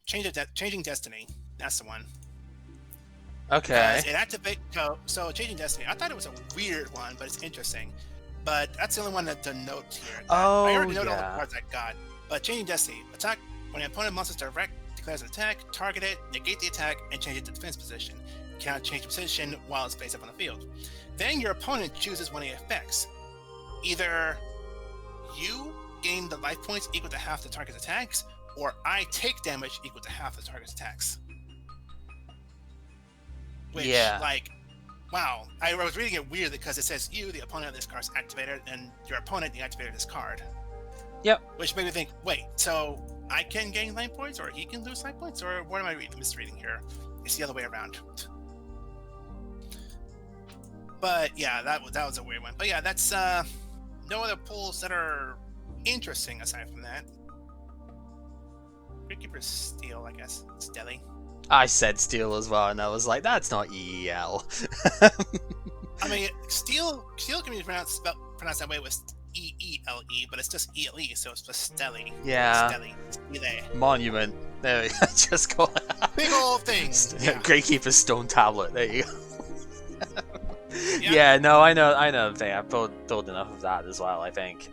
Speaker 1: Changing Destiny. That's the one.
Speaker 2: Okay.
Speaker 1: It activates. So Changing Destiny. I thought it was a weird one, but it's interesting. But that's the only one that denotes here. I already know all the cards I got. But Changing Destiny. Attack when an opponent monster's direct declares an attack, target it, negate the attack, and change it to defense position. You cannot change position while it's placed up on the field. Then your opponent chooses one of the effects. Either you gain the life points equal to half the target's attacks, or I take damage equal to half the target's attacks. Which, wow. I was reading it weirdly because it says you, the opponent of this card, is activated, and your opponent deactivated this card.
Speaker 2: Yep.
Speaker 1: Which made me think, wait, so I can gain life points, or he can lose life points, or what am I misreading here? It's the other way around. But yeah, that was a weird one. But yeah, that's no other pulls that are interesting aside from that. Gravekeeper's Stele, I guess. Stele. I
Speaker 2: said Stele as well, and I was like, that's not EEL.
Speaker 1: I mean, Stele can be pronounced that way with E-E-L-E, but it's just E-L-E, so it's just Stele.
Speaker 2: Yeah.
Speaker 1: Stele.
Speaker 2: Monument. There we go. Just go.
Speaker 1: Big old thing.
Speaker 2: Gravekeeper's Stone Tablet. There you go. Yeah, no, I know the thing. I've pulled enough of that as well, I think.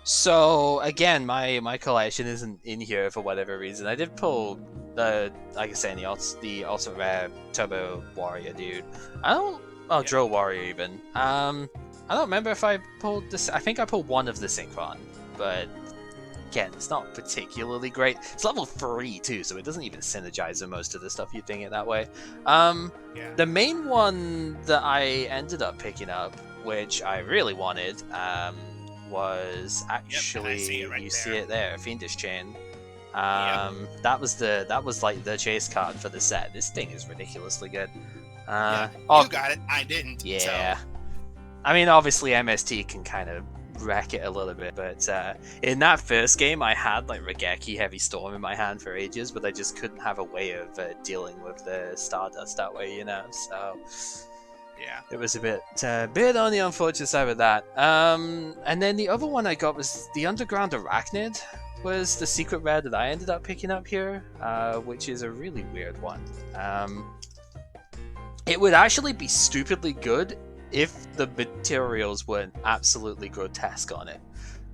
Speaker 2: So again, my collection isn't in here for whatever reason. I did pull like I say, the ultimate rare Turbo Warrior dude. Drill Warrior even. I don't remember if I pulled this. I think I pulled one of the Synchron, but again, it's not particularly great. It's level 3 too, so it doesn't even synergize with most of the stuff you'd think it that way. The main one that I ended up picking up, which I really wanted, was actually see it there, Fiendish Chain. That was like the chase card for the set. This thing is ridiculously good.
Speaker 1: You got it. I didn't.
Speaker 2: Yeah.
Speaker 1: So.
Speaker 2: I mean, obviously MST can kind of wreck it a little bit, but in that first game I had like Raigeki Heavy Storm in my hand for ages, but I just couldn't have a way of dealing with the Stardust that way, you know, so
Speaker 1: Yeah.
Speaker 2: it was a bit on the unfortunate side with that. And then the other one I got was the Underground Arachnid, was the secret rare that I ended up picking up here, which is a really weird one. It would actually be stupidly good if the materials weren't absolutely grotesque on it.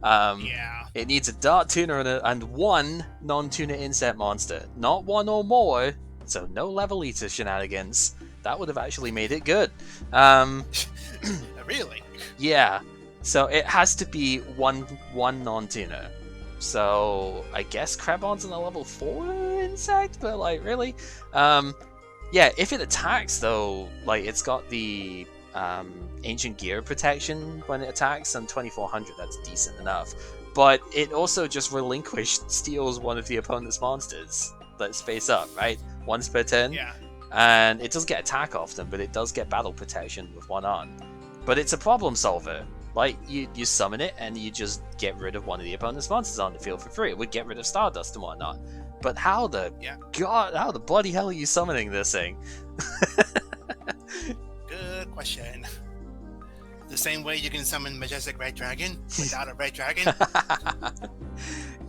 Speaker 1: Yeah.
Speaker 2: It needs a Dark Tuner and one non-tuner insect monster. Not one or more, so no level eater shenanigans. That would have actually made it good.
Speaker 1: Really?
Speaker 2: Yeah. So it has to be one non-tuner. So I guess Crabon's on a level 4 insect, but like really? Yeah, if it attacks though, like it's got the Ancient Gear protection when it attacks on 2400, that's decent enough. But it also just relinquished steals one of the opponent's monsters. Let's face up, right? Once per turn.
Speaker 1: Yeah.
Speaker 2: And it does get attack off them, but it does get battle protection with one on. But it's a problem solver. Like, you summon it and you just get rid of one of the opponent's monsters on the field for free. It would get rid of Stardust and whatnot. But how the bloody hell are you summoning this thing?
Speaker 1: Good question. The same way you can summon Majestic Red Dragon without a Red Dragon?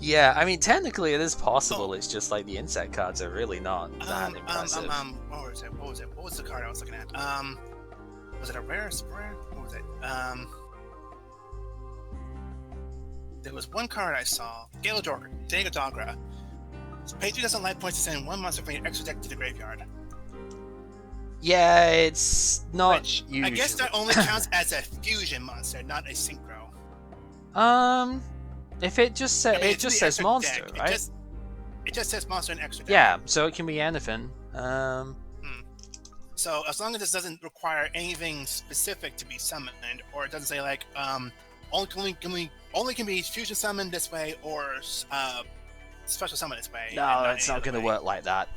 Speaker 2: Yeah, I mean, technically it is possible. It's just like the insect cards are really not that impressive.
Speaker 1: What was it? What was the card I was looking at? Was it a rare? What was it? There was one card I saw. Dagodogra. So pay 2,000 life points to send one monster from your extra deck to the graveyard.
Speaker 2: Yeah, it's not usually.
Speaker 1: I guess that only counts as a fusion monster, not a synchro.
Speaker 2: If it just says monster,
Speaker 1: deck.
Speaker 2: right?
Speaker 1: It just says monster and extra deck.
Speaker 2: Yeah, so it can be anything.
Speaker 1: So as long as this doesn't require anything specific to be summoned, or it doesn't say like only can be fusion summoned this way, or special summon this way.
Speaker 2: No, it's not going to work like that.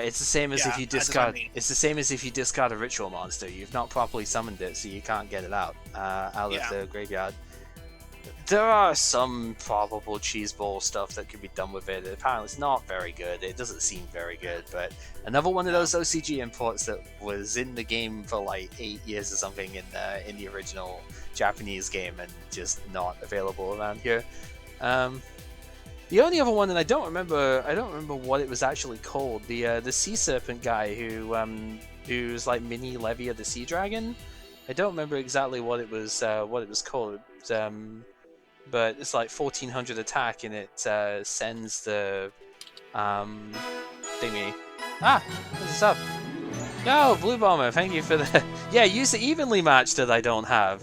Speaker 2: It's the same as if you discard. It's the same as if you discard a ritual monster. You've not properly summoned it, so you can't get it out of the graveyard. There are some probable cheeseball stuff that could be done with it. Apparently, it's not very good. It doesn't seem very good, but another one of those OCG imports that was in the game for like 8 years or something in the original Japanese game and just not available around here. The only other one, and I don't remember what it was actually called. The Sea Serpent guy who's like mini Levia the Sea Dragon. I don't remember exactly what it was called. But it's like 1400 attack, and it sends the thingy. What's up? No, Blue Bomber, thank you for the use the evenly match that I don't have.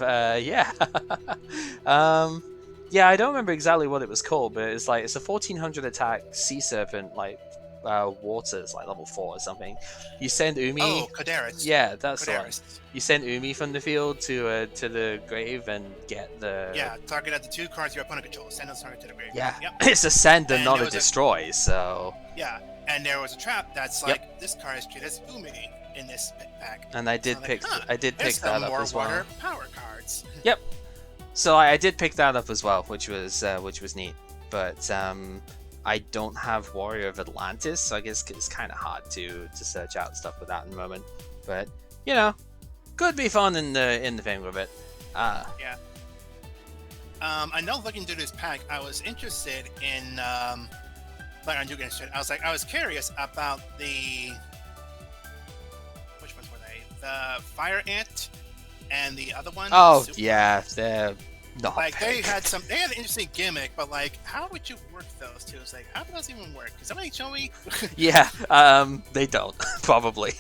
Speaker 2: Yeah, I don't remember exactly what it was called, but it's a 1400 attack Sea Serpent, like waters, like level 4 or something. You send Umi.
Speaker 1: Oh, Kodaris.
Speaker 2: Yeah, that's the one.
Speaker 1: Kodaris.
Speaker 2: You send Umi from the field to the grave and get the.
Speaker 1: Yeah, target at the 2 cards your opponent controls. Send those target to the grave.
Speaker 2: Yeah,
Speaker 1: Yep.
Speaker 2: it's a send and not a destroy. So.
Speaker 1: Yeah, and there was a trap that's like this card is treated as Umi in this pack.
Speaker 2: And I did pick that up as well.
Speaker 1: Water power cards.
Speaker 2: Yep. So I did pick that up as well, which was neat. But I don't have Warrior of Atlantis, so I guess it's kind of hard to search out stuff with that in the moment. But you know, could be fun in the thing with it.
Speaker 1: Yeah. I know looking through this pack, I was interested in I was curious about which ones were they? The Fire Ant and the other one.
Speaker 2: Oh yeah, they're not
Speaker 1: like they had an interesting gimmick, but like, how would you work those two? It's like, how do those even work? Can somebody show me?
Speaker 2: Yeah, they don't probably.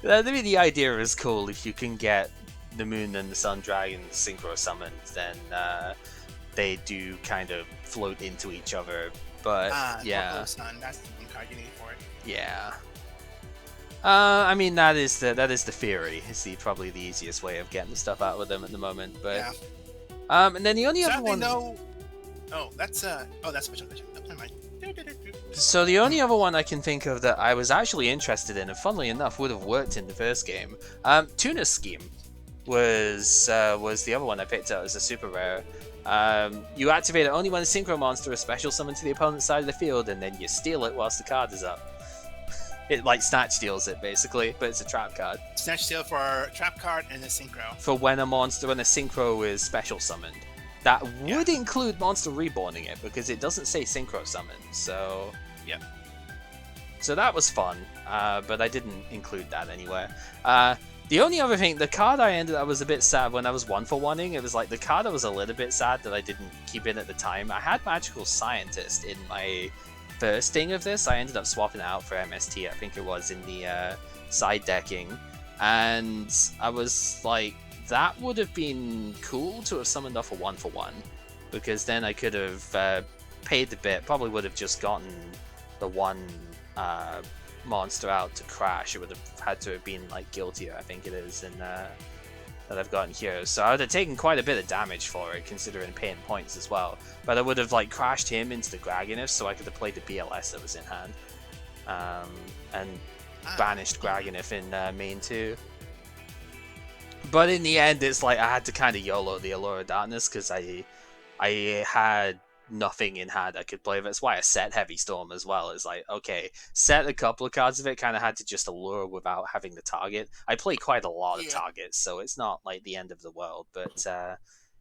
Speaker 2: I mean, the idea is cool. If you can get the Moon and the Sun Dragon synchro summoned, then they do kind of float into each other. But yeah,
Speaker 1: Sun, that's the one card you need for it.
Speaker 2: Yeah. I mean, that is the theory. It's probably the easiest way of getting the stuff out with them at the moment. But
Speaker 1: yeah.
Speaker 2: And then the only other one.
Speaker 1: That's special edition. No, never mind.
Speaker 2: So the only other one I can think of that I was actually interested in, and funnily enough would have worked in the first game, Tuna Scheme. was the other one I picked out as a super rare. You activate it only when a synchro monster is special summoned to the opponent's side of the field, and then you steal it whilst the card is up. It like snatch steals it basically, but it's a trap card.
Speaker 1: Snatch steal for a trap card and a synchro.
Speaker 2: For when a synchro is special summoned. That would include monster reborning it, because it doesn't say synchro summon, so...
Speaker 1: Yeah.
Speaker 2: So that was fun, but I didn't include that anywhere. The only other thing, the card I was a bit sad when I was 1-for-1ing. It was like the card I was a little bit sad that I didn't keep in at the time. I had Magical Scientist in my first thing of this. I ended up swapping it out for MST, I think it was, in the side decking. And I was like, that would have been cool to have summoned off a 1-for-1. Because then I could have paid the bit, probably would have just gotten the one monster out to crash. It would have had to have been like Guiltier, I think it is, and that I've gotten here. So I would have taken quite a bit of damage for it, considering paying points as well. But I would have like crashed him into the Graganif, so I could have played the BLS that was in hand, and banished Graganif in main 2. But in the end, it's like I had to kind of YOLO the Allure of Darkness, because I had nothing in hand I could play with. That's why I set Heavy Storm as well. It's like, okay, set a couple of cards of it, kind of had to just allure without having the target. I play quite a lot of targets, so it's not like the end of the world, but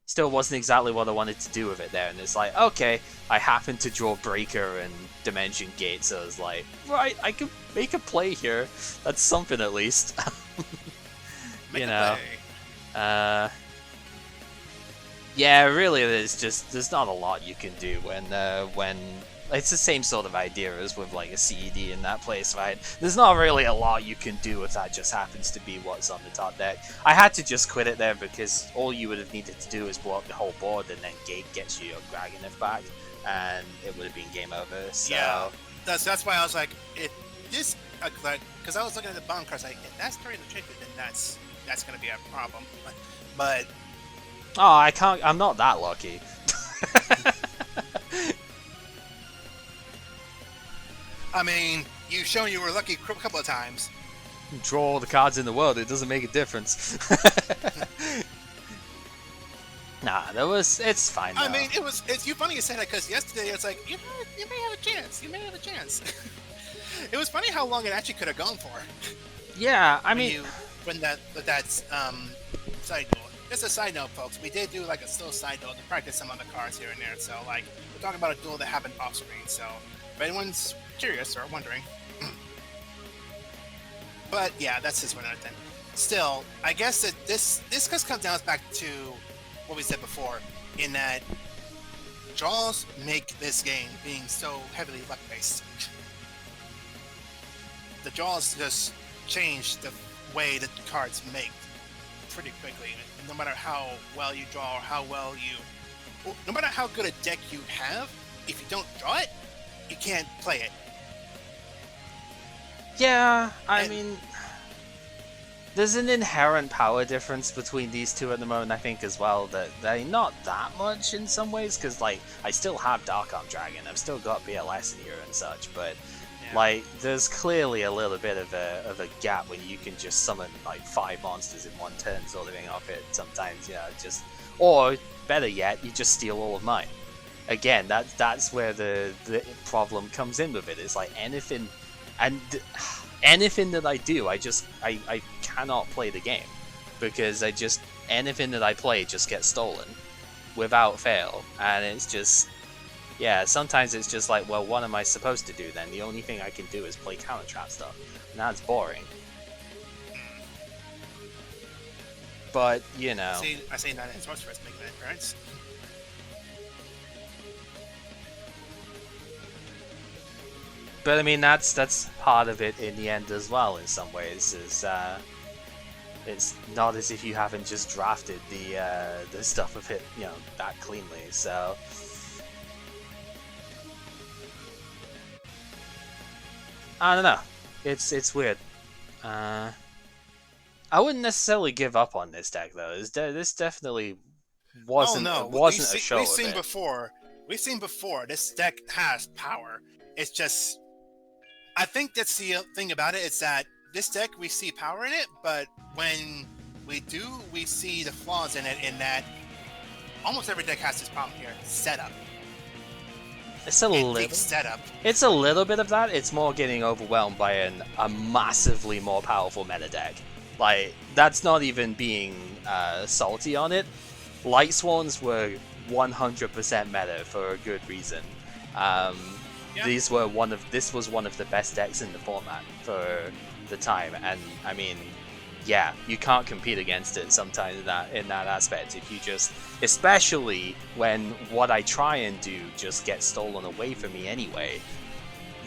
Speaker 2: still wasn't exactly what I wanted to do with it there. And it's like, okay, I happened to draw Breaker and Dimension Gate, so it's like, right, I could make a play here. That's something at least. You know. Yeah, really, there's not a lot you can do when it's the same sort of idea as with like a CED in that place, right? There's not really a lot you can do if that just happens to be what's on the top deck. I had to just quit it there because all you would have needed to do is blow up the whole board, and then Gate gets you your Graganif back, and it would have been game over. So
Speaker 1: yeah, that's why I was like, because I was looking at the bottom cards, like, if that's Terry the Trick, then that's gonna be a problem. But
Speaker 2: oh, I can't. I'm not that lucky.
Speaker 1: I mean, you've shown you were lucky a couple of times.
Speaker 2: Draw all the cards in the world. It doesn't make a difference. Nah, it's fine.
Speaker 1: I mean, it's you funny you said that, because yesterday it's like you may have a chance. You may have a chance. It was funny how long it actually could have gone for.
Speaker 2: Yeah, I mean,
Speaker 1: when that's side note. Just a side note, folks. We did do like a still side note to practice some other cards here and there. So like we're talking about a duel that happened off screen. So if anyone's curious or wondering, but yeah, that's just one other thing. Still, I guess that this just comes down back to what we said before, in that draws make this game being so heavily luck based. The draws just change the way that the cards make pretty quickly. No matter how well you draw or no matter how good a deck you have, if you don't draw it, you can't play it.
Speaker 2: Yeah, I mean, there's an inherent power difference between these two at the moment, I think, as well, that they're not that much in some ways, because, like, I still have Dark Arm Dragon, I've still got BLS in here and such, but, like, there's clearly a little bit of a gap when you can just summon, like, 5 monsters in one turn sort of thing off it sometimes, or, better yet, you just steal all of mine. Again, that's where the problem comes in with it. It's like anything that I do, I cannot play the game, because anything that I play just gets stolen without fail, and it's just, yeah, sometimes it's just like, well, what am I supposed to do then? The only thing I can do is play counter trap stuff, and that's boring. But, you know,
Speaker 1: I say not as much for us making that appearance.
Speaker 2: But I mean, that's part of it in the end as well. In some ways, it's not as if you haven't just drafted the stuff of it, that cleanly. So I don't know. It's weird. I wouldn't necessarily give up on this deck though. This definitely wasn't a show.
Speaker 1: We've seen before. This deck has power. It's just, I think that's the thing about it. It's that this deck, we see power in it, but when we see the flaws in it in that almost every deck has this problem here. Setup.
Speaker 2: It's a little.
Speaker 1: Setup.
Speaker 2: It's a little bit of that. It's more getting overwhelmed by a massively more powerful meta deck. Like, that's not even being salty on it. Light Swans were 100% meta for a good reason. This was one of the best decks in the format for the time, and I mean, yeah, you can't compete against it sometimes in that aspect. If you just, especially when what I try and do just gets stolen away from me anyway,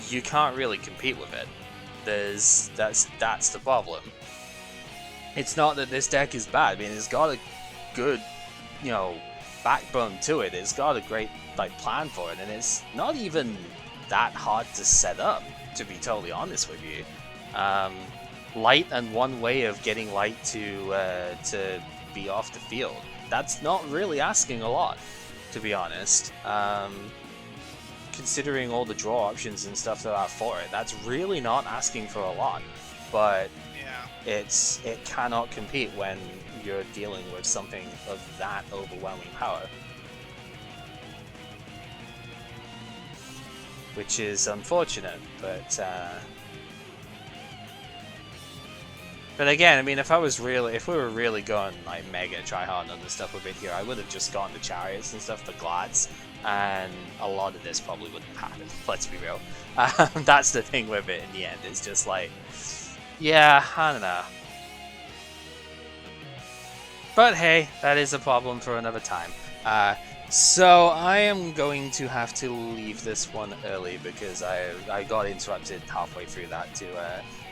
Speaker 2: you can't really compete with it. That's the problem. It's not that this deck is bad. I mean, it's got a good, backbone to it. It's got a great plan for it, and it's not even that hard to set up, to be totally honest with you. Light and one way of getting light to be off the field. That's not really asking a lot, to be honest. Considering all the draw options and stuff that are for it, that's really not asking for a lot. But it cannot compete when you're dealing with something of that overwhelming power. Which is unfortunate, but again, I mean, if we were really going mega try hard on the stuff with it here, I would have just gotten the chariots and stuff for glads, and a lot of this probably wouldn't happen. Let's be real. That's the thing with it in the end. It's just yeah, I don't know. But hey, that is a problem for another time. So I am going to have to leave this one early because I got interrupted halfway through that to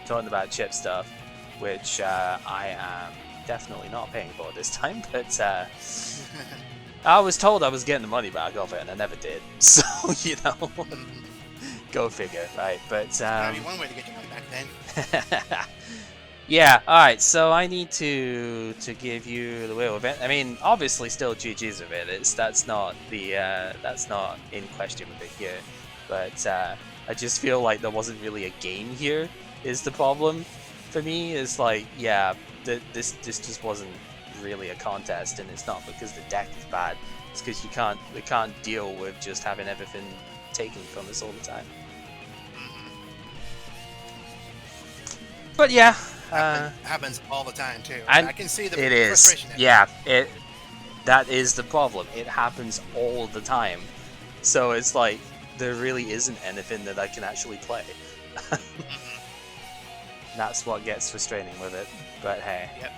Speaker 2: talking about chip stuff, which I am definitely not paying for this time, but I was told I was getting the money back off it, and I never did, so, go figure, right? But
Speaker 1: Maybe one way to get your money back then.
Speaker 2: Yeah, alright, so I need to give you the wheel of it. I mean, obviously still GG's with it, that's not in question with it here, but I just feel like there wasn't really a game here, is the problem for me. Is this just wasn't really a contest, and it's not because the deck is bad, it's because we can't deal with just having everything taken from us all the time. But yeah,
Speaker 1: happens all the time too.
Speaker 2: And
Speaker 1: I can see the
Speaker 2: it is.
Speaker 1: frustration.
Speaker 2: Yeah, that is the problem. It happens all the time. So it's like there really isn't anything that I can actually play. That's what gets frustrating with it. But hey.
Speaker 1: Yep.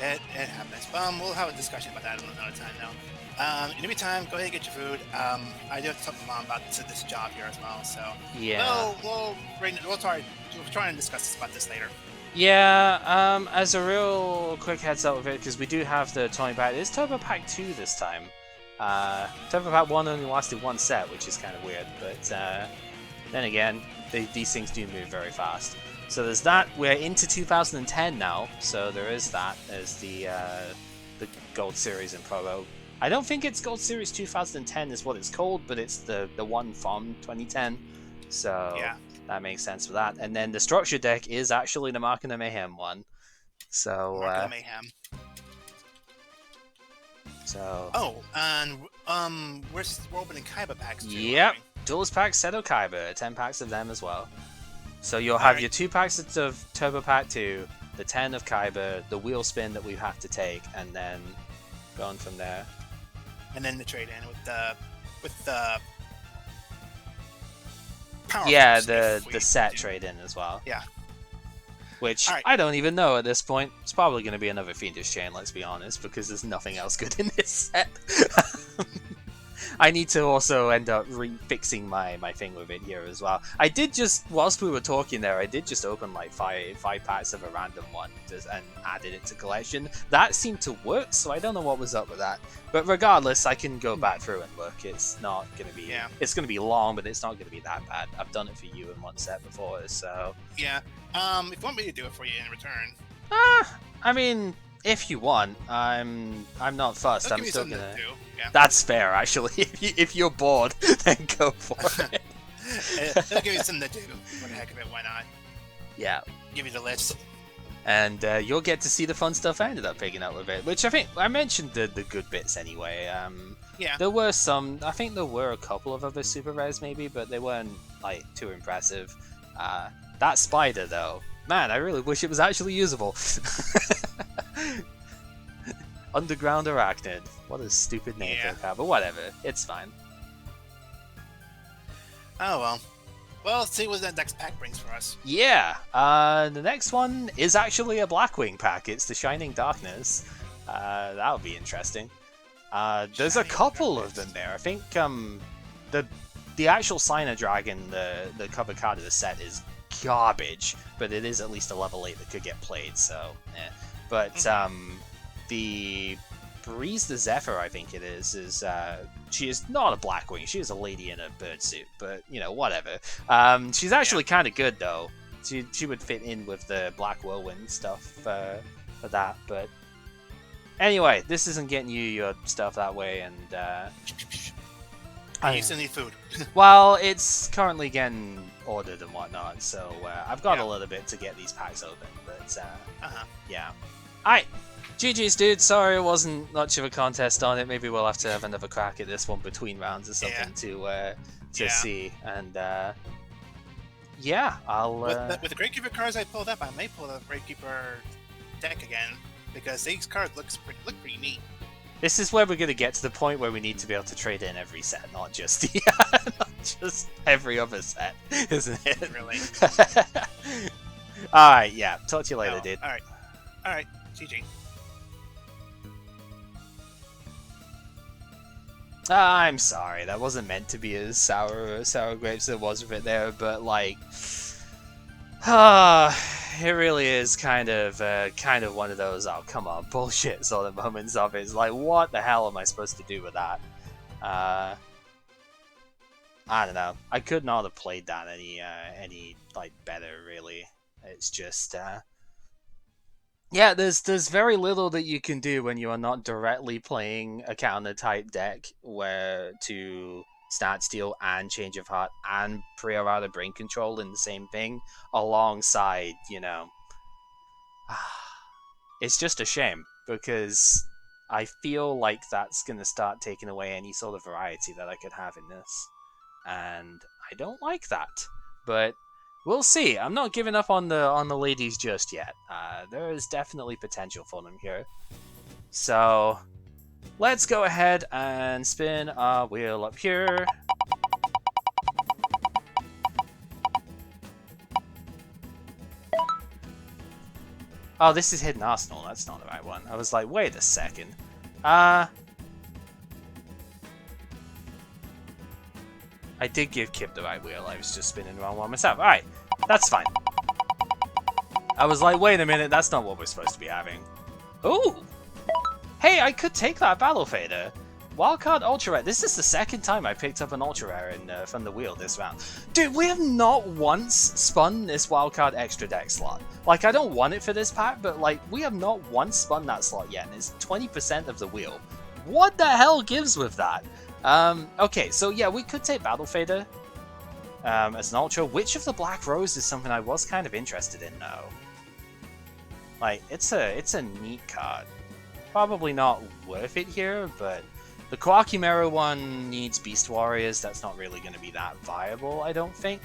Speaker 1: It happens. We'll have a discussion about that another time now. In the meantime, go ahead and get your food. I do have to talk to Mom about this job here as well, so
Speaker 2: yeah.
Speaker 1: We'll try and discuss this later.
Speaker 2: Yeah, as a real quick heads up with it, because we do have the toy pack. It's Turbo Pack 2 this time. Turbo Pack 1 only lasted one set, which is kind of weird, but then again, these things do move very fast. So there's that. We're into 2010 now, so there is that as the Gold Series in Provo. I don't think it's Gold Series 2010 is what it's called, but it's the one from 2010. So yeah, that makes sense for that. And then the structure deck is actually the Mark of the Mayhem one. So
Speaker 1: Mark of the Mayhem.
Speaker 2: So
Speaker 1: and we're opening Kaiba packs too.
Speaker 2: Yep, Duelist Pack, Seto Kaiba, 10 packs of them as well. So you'll have your 2 packs of Turbo Pack 2, the 10 of Kaiba, the wheel spin that we have to take, and then going from there.
Speaker 1: And then the trade in with the Powerforce.
Speaker 2: Yeah, the set trade in as well.
Speaker 1: Yeah.
Speaker 2: Which I don't even know at this point. It's probably going to be another Fiendish Chain, let's be honest, because there's nothing else good in this set. I need to also end up fixing my thing with it here as well. I did just, whilst we were talking there, I did just open like five packs of a random one and added it to collection. That seemed to work, so I don't know what was up with that. But regardless, I can go back through and look. It's not going to be, it's going to be long, but it's not going to be that bad. I've done it for you in one set before, so.
Speaker 1: Yeah, if you want me to do it for you in return.
Speaker 2: I mean, if you want, I'm not fussed. I'm still gonna.
Speaker 1: Yeah.
Speaker 2: That's fair, actually. If you're bored, then go for it.
Speaker 1: It'll give you something to do. For the heck of it, why not?
Speaker 2: Yeah.
Speaker 1: Give you the list.
Speaker 2: And you'll get to see the fun stuff I ended up picking up with it, which I think I mentioned the good bits anyway.
Speaker 1: Yeah.
Speaker 2: There were some, I think there were a couple of other super rares maybe, but they weren't like too impressive. That spider though, man, I really wish it was actually usable. Underground Arachnid. What a stupid name for a card, but whatever, it's fine.
Speaker 1: Oh well. Well, let's see what that next pack brings for us.
Speaker 2: Yeah, the next one is actually a Blackwing pack. It's the Shining Darkness. That'll be interesting. There's a couple of them there. I think the actual Signer Dragon, the cover card of the set, is garbage, but it is at least a level 8 that could get played, so eh. But the Breeze the Zephyr, I think it is she is not a Blackwing, she is a lady in a bird suit, but you know, whatever. She's actually kind of good though. She would fit in with the Black Whirlwind stuff for that, but anyway, this isn't getting you your stuff that way, and
Speaker 1: I used to need food.
Speaker 2: well, it's currently getting ordered and whatnot, so I've got a little bit to get these packs open, but yeah. Alright, GG's dude, sorry it wasn't much of a contest on it. Maybe we'll have to have another crack at this one between rounds or something to see, and yeah, I'll...
Speaker 1: With the Gravekeeper cards I pulled up, I may pull the Gravekeeper deck again, because these cards look pretty neat.
Speaker 2: This is where we're going to get to the point where we need to be able to trade in every set, not just not just every other set, isn't it?
Speaker 1: Really?
Speaker 2: Alright, yeah. Talk to you later, dude.
Speaker 1: Alright. GG.
Speaker 2: I'm sorry, that wasn't meant to be as sour grapes as it was with it there, but like... it really is kind of one of those oh come on bullshit sort of moments of it. It's like, what the hell am I supposed to do with that? I don't know. I could not have played that any like better really. It's just yeah, there's very little that you can do when you are not directly playing a counter type deck where to Snat Steal and Change of Heart and Pre-Errata Brain Control in the same thing alongside, you know. It's just a shame because I feel like that's going to start taking away any sort of variety that I could have in this. And I don't like that. But we'll see. I'm not giving up on the ladies just yet. There is definitely potential for them here. So let's go ahead and spin our wheel up here. Oh, this is Hidden Arsenal. That's not the right one. I was like, wait a second. I did give Kip the right wheel. I was just spinning the wrong one myself. Alright, that's fine. I was like, wait a minute. That's not what we're supposed to be having. Ooh! Hey, I could take that Battle Fader. Wildcard Ultra Rare. This is the second time I picked up an Ultra Rare from the wheel this round. Dude, we have not once spun this Wildcard Extra Deck slot. Like, I don't want it for this pack, but like, we have not once spun that slot yet, and it's 20% of the wheel. What the hell gives with that? Okay, so yeah, we could take Battle Fader as an Ultra. Witch of the Black Rose is something I was kind of interested in, though. Like, it's a neat card. Probably not worth it here, but the Koa'ki Meiru one needs Beast Warriors. That's not really going to be that viable, I don't think.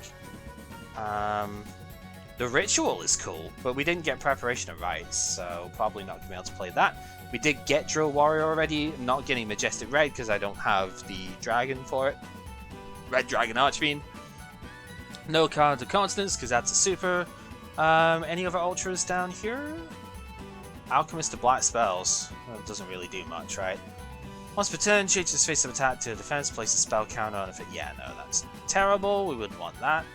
Speaker 2: The Ritual is cool, but we didn't get Preparation of Rites, so probably not going to be able to play that. We did get Drill Warrior already. I'm not getting Majestic Red because I don't have the Dragon for it. Red Dragon Archfiend. No Card of Continence because that's a super. Any other Ultras down here? Alchemist of Black Spells. Well, it doesn't really do much, right? Once per turn, changes face of attack to defense, place a spell counter on it. Yeah, no, that's terrible. We wouldn't want that.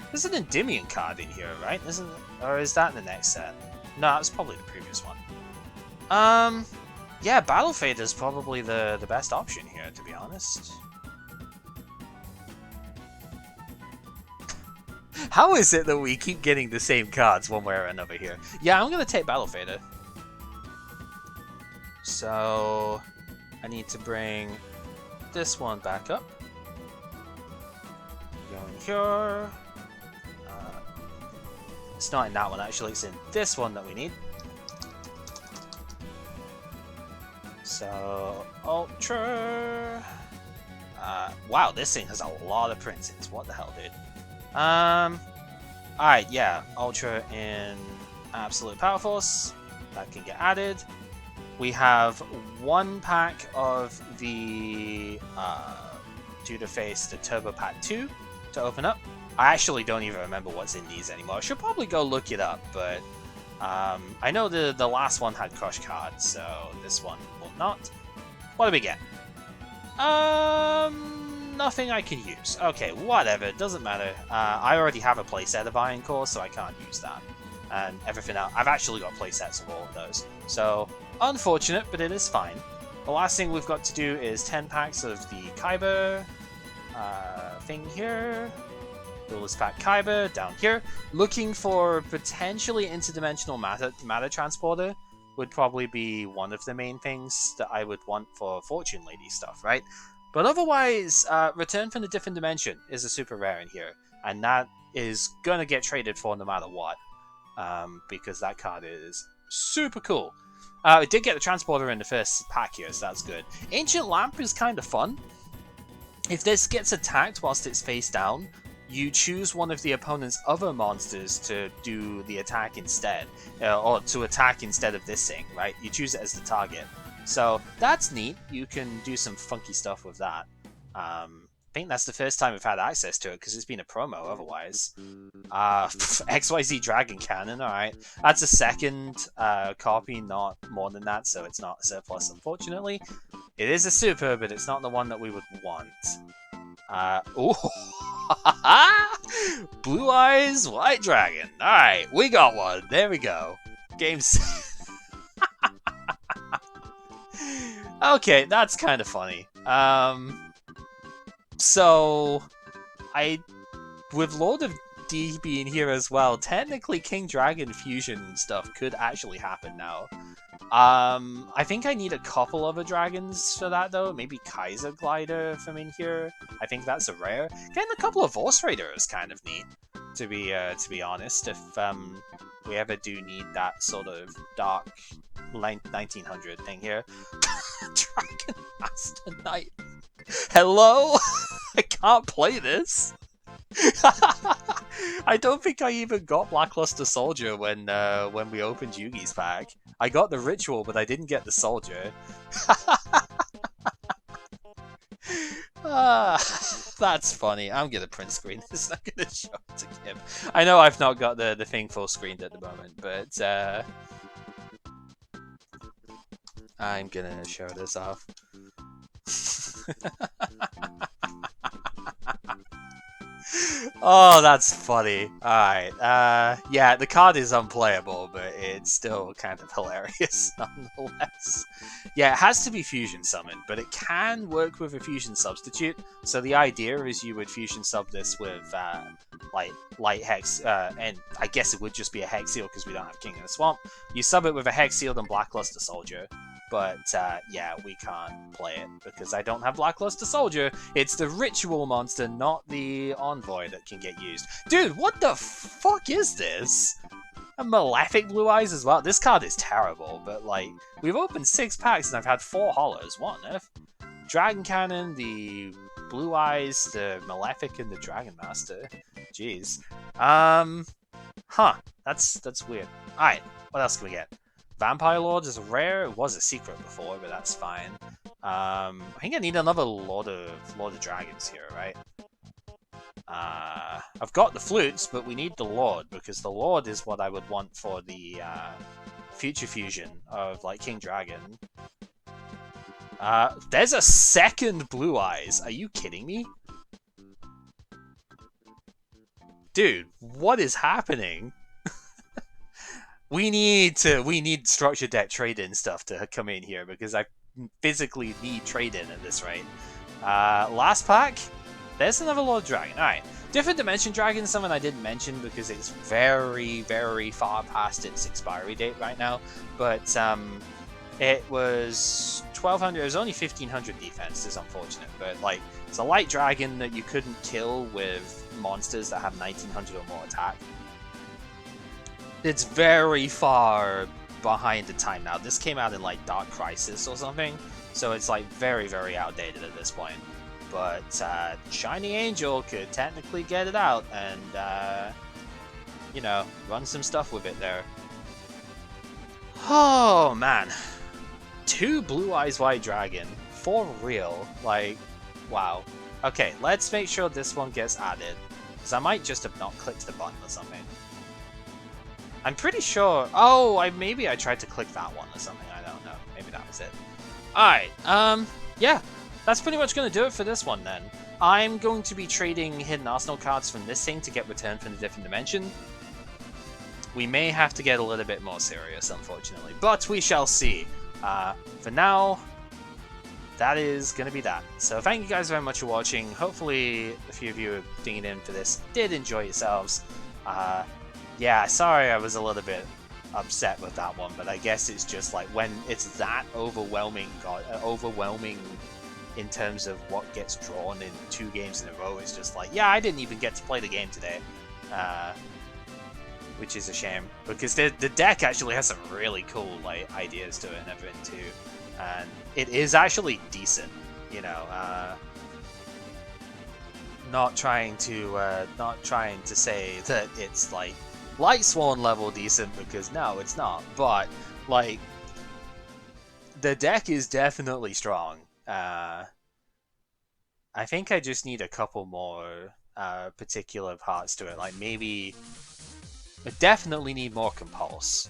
Speaker 2: There's an Endymion card in here, right? Isn't it? Or is that in the next set? No, that was probably the previous one. Yeah, Battle Fader is probably the best option here, to be honest. How is it that we keep getting the same cards one way or another here? Yeah, I'm going to take Battle Fader. So I need to bring this one back up. Going here. It's not in that one, actually. It's in this one that we need. So, Ultra... wow, this thing has a lot of princes. What the hell, dude? Alright, yeah. Ultra in Absolute Powerforce. That can get added. We have one pack of the Tudor Face to Turbo Pack 2 to open up. I actually don't even remember what's in these anymore. I should probably go look it up, but I know the last one had Crush cards, so this one will not. What do we get? Nothing I can use. Okay, whatever, doesn't matter. I already have a playset of Iron Core, so I can't use that. And everything else, I've actually got playsets of all of those. So, unfortunate, but it is fine. The last thing we've got to do is 10 packs of the Kyber thing here. Duelist Pack Kyber down here. Looking for potentially interdimensional matter transporter would probably be one of the main things that I would want for Fortune Lady stuff, right? But otherwise, Return from a Different Dimension is a super rare in here, and that is gonna get traded for no matter what, because that card is super cool. It did get the transporter in the first pack here, so that's good. Ancient Lamp is kind of fun. If this gets attacked whilst it's face down, you choose one of the opponent's other monsters to do the attack instead, or to attack instead of this thing, right? You choose it as the target. So that's neat. You can do some funky stuff with that. I think that's the first time we've had access to it, because it's been a promo otherwise. XYZ Dragon Cannon, alright. That's a second copy, not more than that, so it's not a surplus, unfortunately. It is a super, but it's not the one that we would want. Ooh. Blue Eyes White Dragon. Alright, we got one. There we go. Game's... Okay, that's kind of funny. So, with Lord of D being here as well, technically King Dragon fusion stuff could actually happen now. I think I need a couple other dragons for that though. Maybe Kaiser Glider from in here. I think that's a rare. Getting a couple of Force Raiders is kind of neat, to be honest. If we ever do need that sort of dark 1900 thing here. Dragon Master Knight. Hello? I can't play this. I don't think I even got Blackluster Soldier when we opened Yugi's pack. I got the Ritual, but I didn't get the Soldier. That's funny. I'm gonna print screen this. I'm gonna show it to Kim. I know I've not got the thing full screened at the moment, but I'm gonna show this off. Oh, that's funny. Alright, yeah, the card is unplayable, but it's still kind of hilarious nonetheless. Yeah, it has to be fusion summoned, but it can work with a fusion substitute. So the idea is you would fusion sub this with, like, Light Hex, and I guess it would just be a Hex Seal because we don't have King of the Swamp. You sub it with a Hex Seal and Blackluster Soldier. But, yeah, we can't play it, because I don't have Blackluster Soldier. It's the Ritual monster, not the Envoy, that can get used. Dude, what the fuck is this? A Malefic Blue Eyes as well? This card is terrible, but, like, we've opened 6 packs and I've had 4 hollows. What on earth? Dragon Cannon, the Blue Eyes, the Malefic, and the Dragon Master. Jeez. Huh. That's weird. Alright, what else can we get? Vampire Lord is rare. It was a secret before, but that's fine. I think I need another Lord of Dragons here, right? I've got the flutes, but we need the Lord, because the Lord is what I would want for the future fusion of, like, King Dragon. There's a second Blue Eyes. Are you kidding me? Dude, what is happening? We need structure deck trade-in stuff to come in here, because I physically need trade-in at this rate. Last pack? There's another Lord Dragon. Alright. Different Dimension Dragon is something I didn't mention because it's very, very far past its expiry date right now. But it was 1200, it was only 1500 defense, it's unfortunate. But, like, it's a light dragon that you couldn't kill with monsters that have 1900 or more attack. it's very far behind the time now. This came out in like Dark Crisis or something, so it's like very, very outdated at this point. But Shining Angel could technically get it out and, you know, run some stuff with it there. Oh, man. 2 Blue Eyes White Dragon. For real. Like, wow. Okay, let's make sure this one gets added. Because I might just have not clicked the button or something. I'm pretty sure... Oh, maybe I tried to click that one or something. I don't know. Maybe that was it. Alright, yeah. That's pretty much going to do it for this one then. I'm going to be trading Hidden Arsenal cards from this thing to get returned from the different dimension. We may have to get a little bit more serious, unfortunately. But we shall see. For now, that is going to be that. So thank you guys very much for watching. Hopefully a few of you are tuning in for this did enjoy yourselves. Yeah, sorry I was a little bit upset with that one, but I guess it's just like when it's that overwhelming in terms of what gets drawn in 2 games in a row, it's just like, yeah, I didn't even get to play the game today. Which is a shame, because the deck actually has some really cool like ideas to it and everything too, and it is actually decent, you know. Not trying to say that it's like Lightsworn level decent, because no, it's not. But like the deck is definitely strong. I think I just need a couple more particular parts to it, like maybe. I definitely need more Compulse.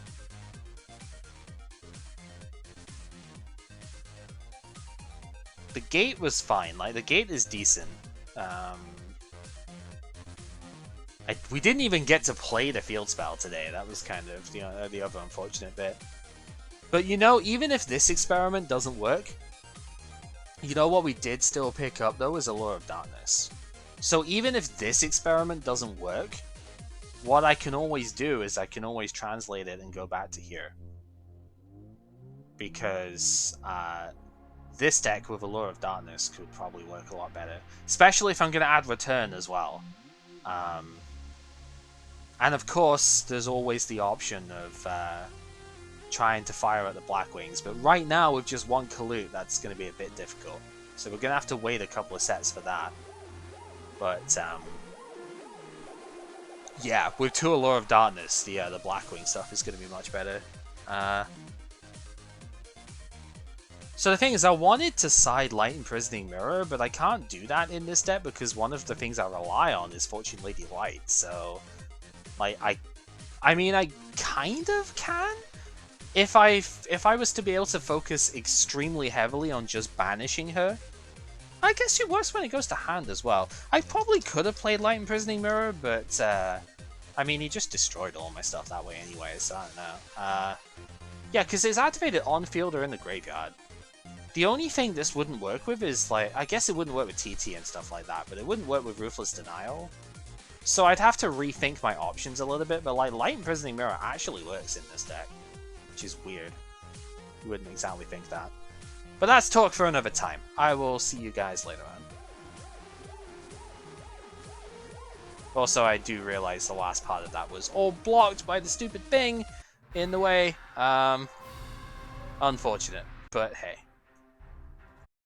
Speaker 2: The gate was fine, like the gate is decent. We didn't even get to play the field spell today. That was kind of the other unfortunate bit. But you know, even if this experiment doesn't work, you know what we did still pick up though is Allure of Darkness. So even if this experiment doesn't work, what I can always do is I can always translate it and go back to here. Because this deck with Allure of Darkness could probably work a lot better. Especially if I'm going to add Return as well. And of course, there's always the option of trying to fire at the Blackwings. But right now, with just 1 Kalut, that's going to be a bit difficult. So we're going to have to wait a couple of sets for that. But, yeah, with 2 Allure of Darkness, the Blackwing stuff is going to be much better. So the thing is, I wanted to side Light Imprisoning Mirror, but I can't do that in this deck because one of the things I rely on is Fortune Lady Light. So, like, I mean, I kind of can. If I was to be able to focus extremely heavily on just banishing her, I guess it works when it goes to hand as well. I probably could have played Light Imprisoning Mirror, but, I mean, he just destroyed all my stuff that way anyway, so I don't know. Yeah, because it's activated on field or in the graveyard. The only thing this wouldn't work with is, like, I guess it wouldn't work with TT and stuff like that, but it wouldn't work with Ruthless Denial. So I'd have to rethink my options a little bit, but, like, Light Imprisoning Mirror actually works in this deck, which is weird. You wouldn't exactly think that. But that's talk for another time. I will see you guys later on. Also, I do realize the last part of that was all blocked by the stupid thing in the way. Unfortunate, but hey.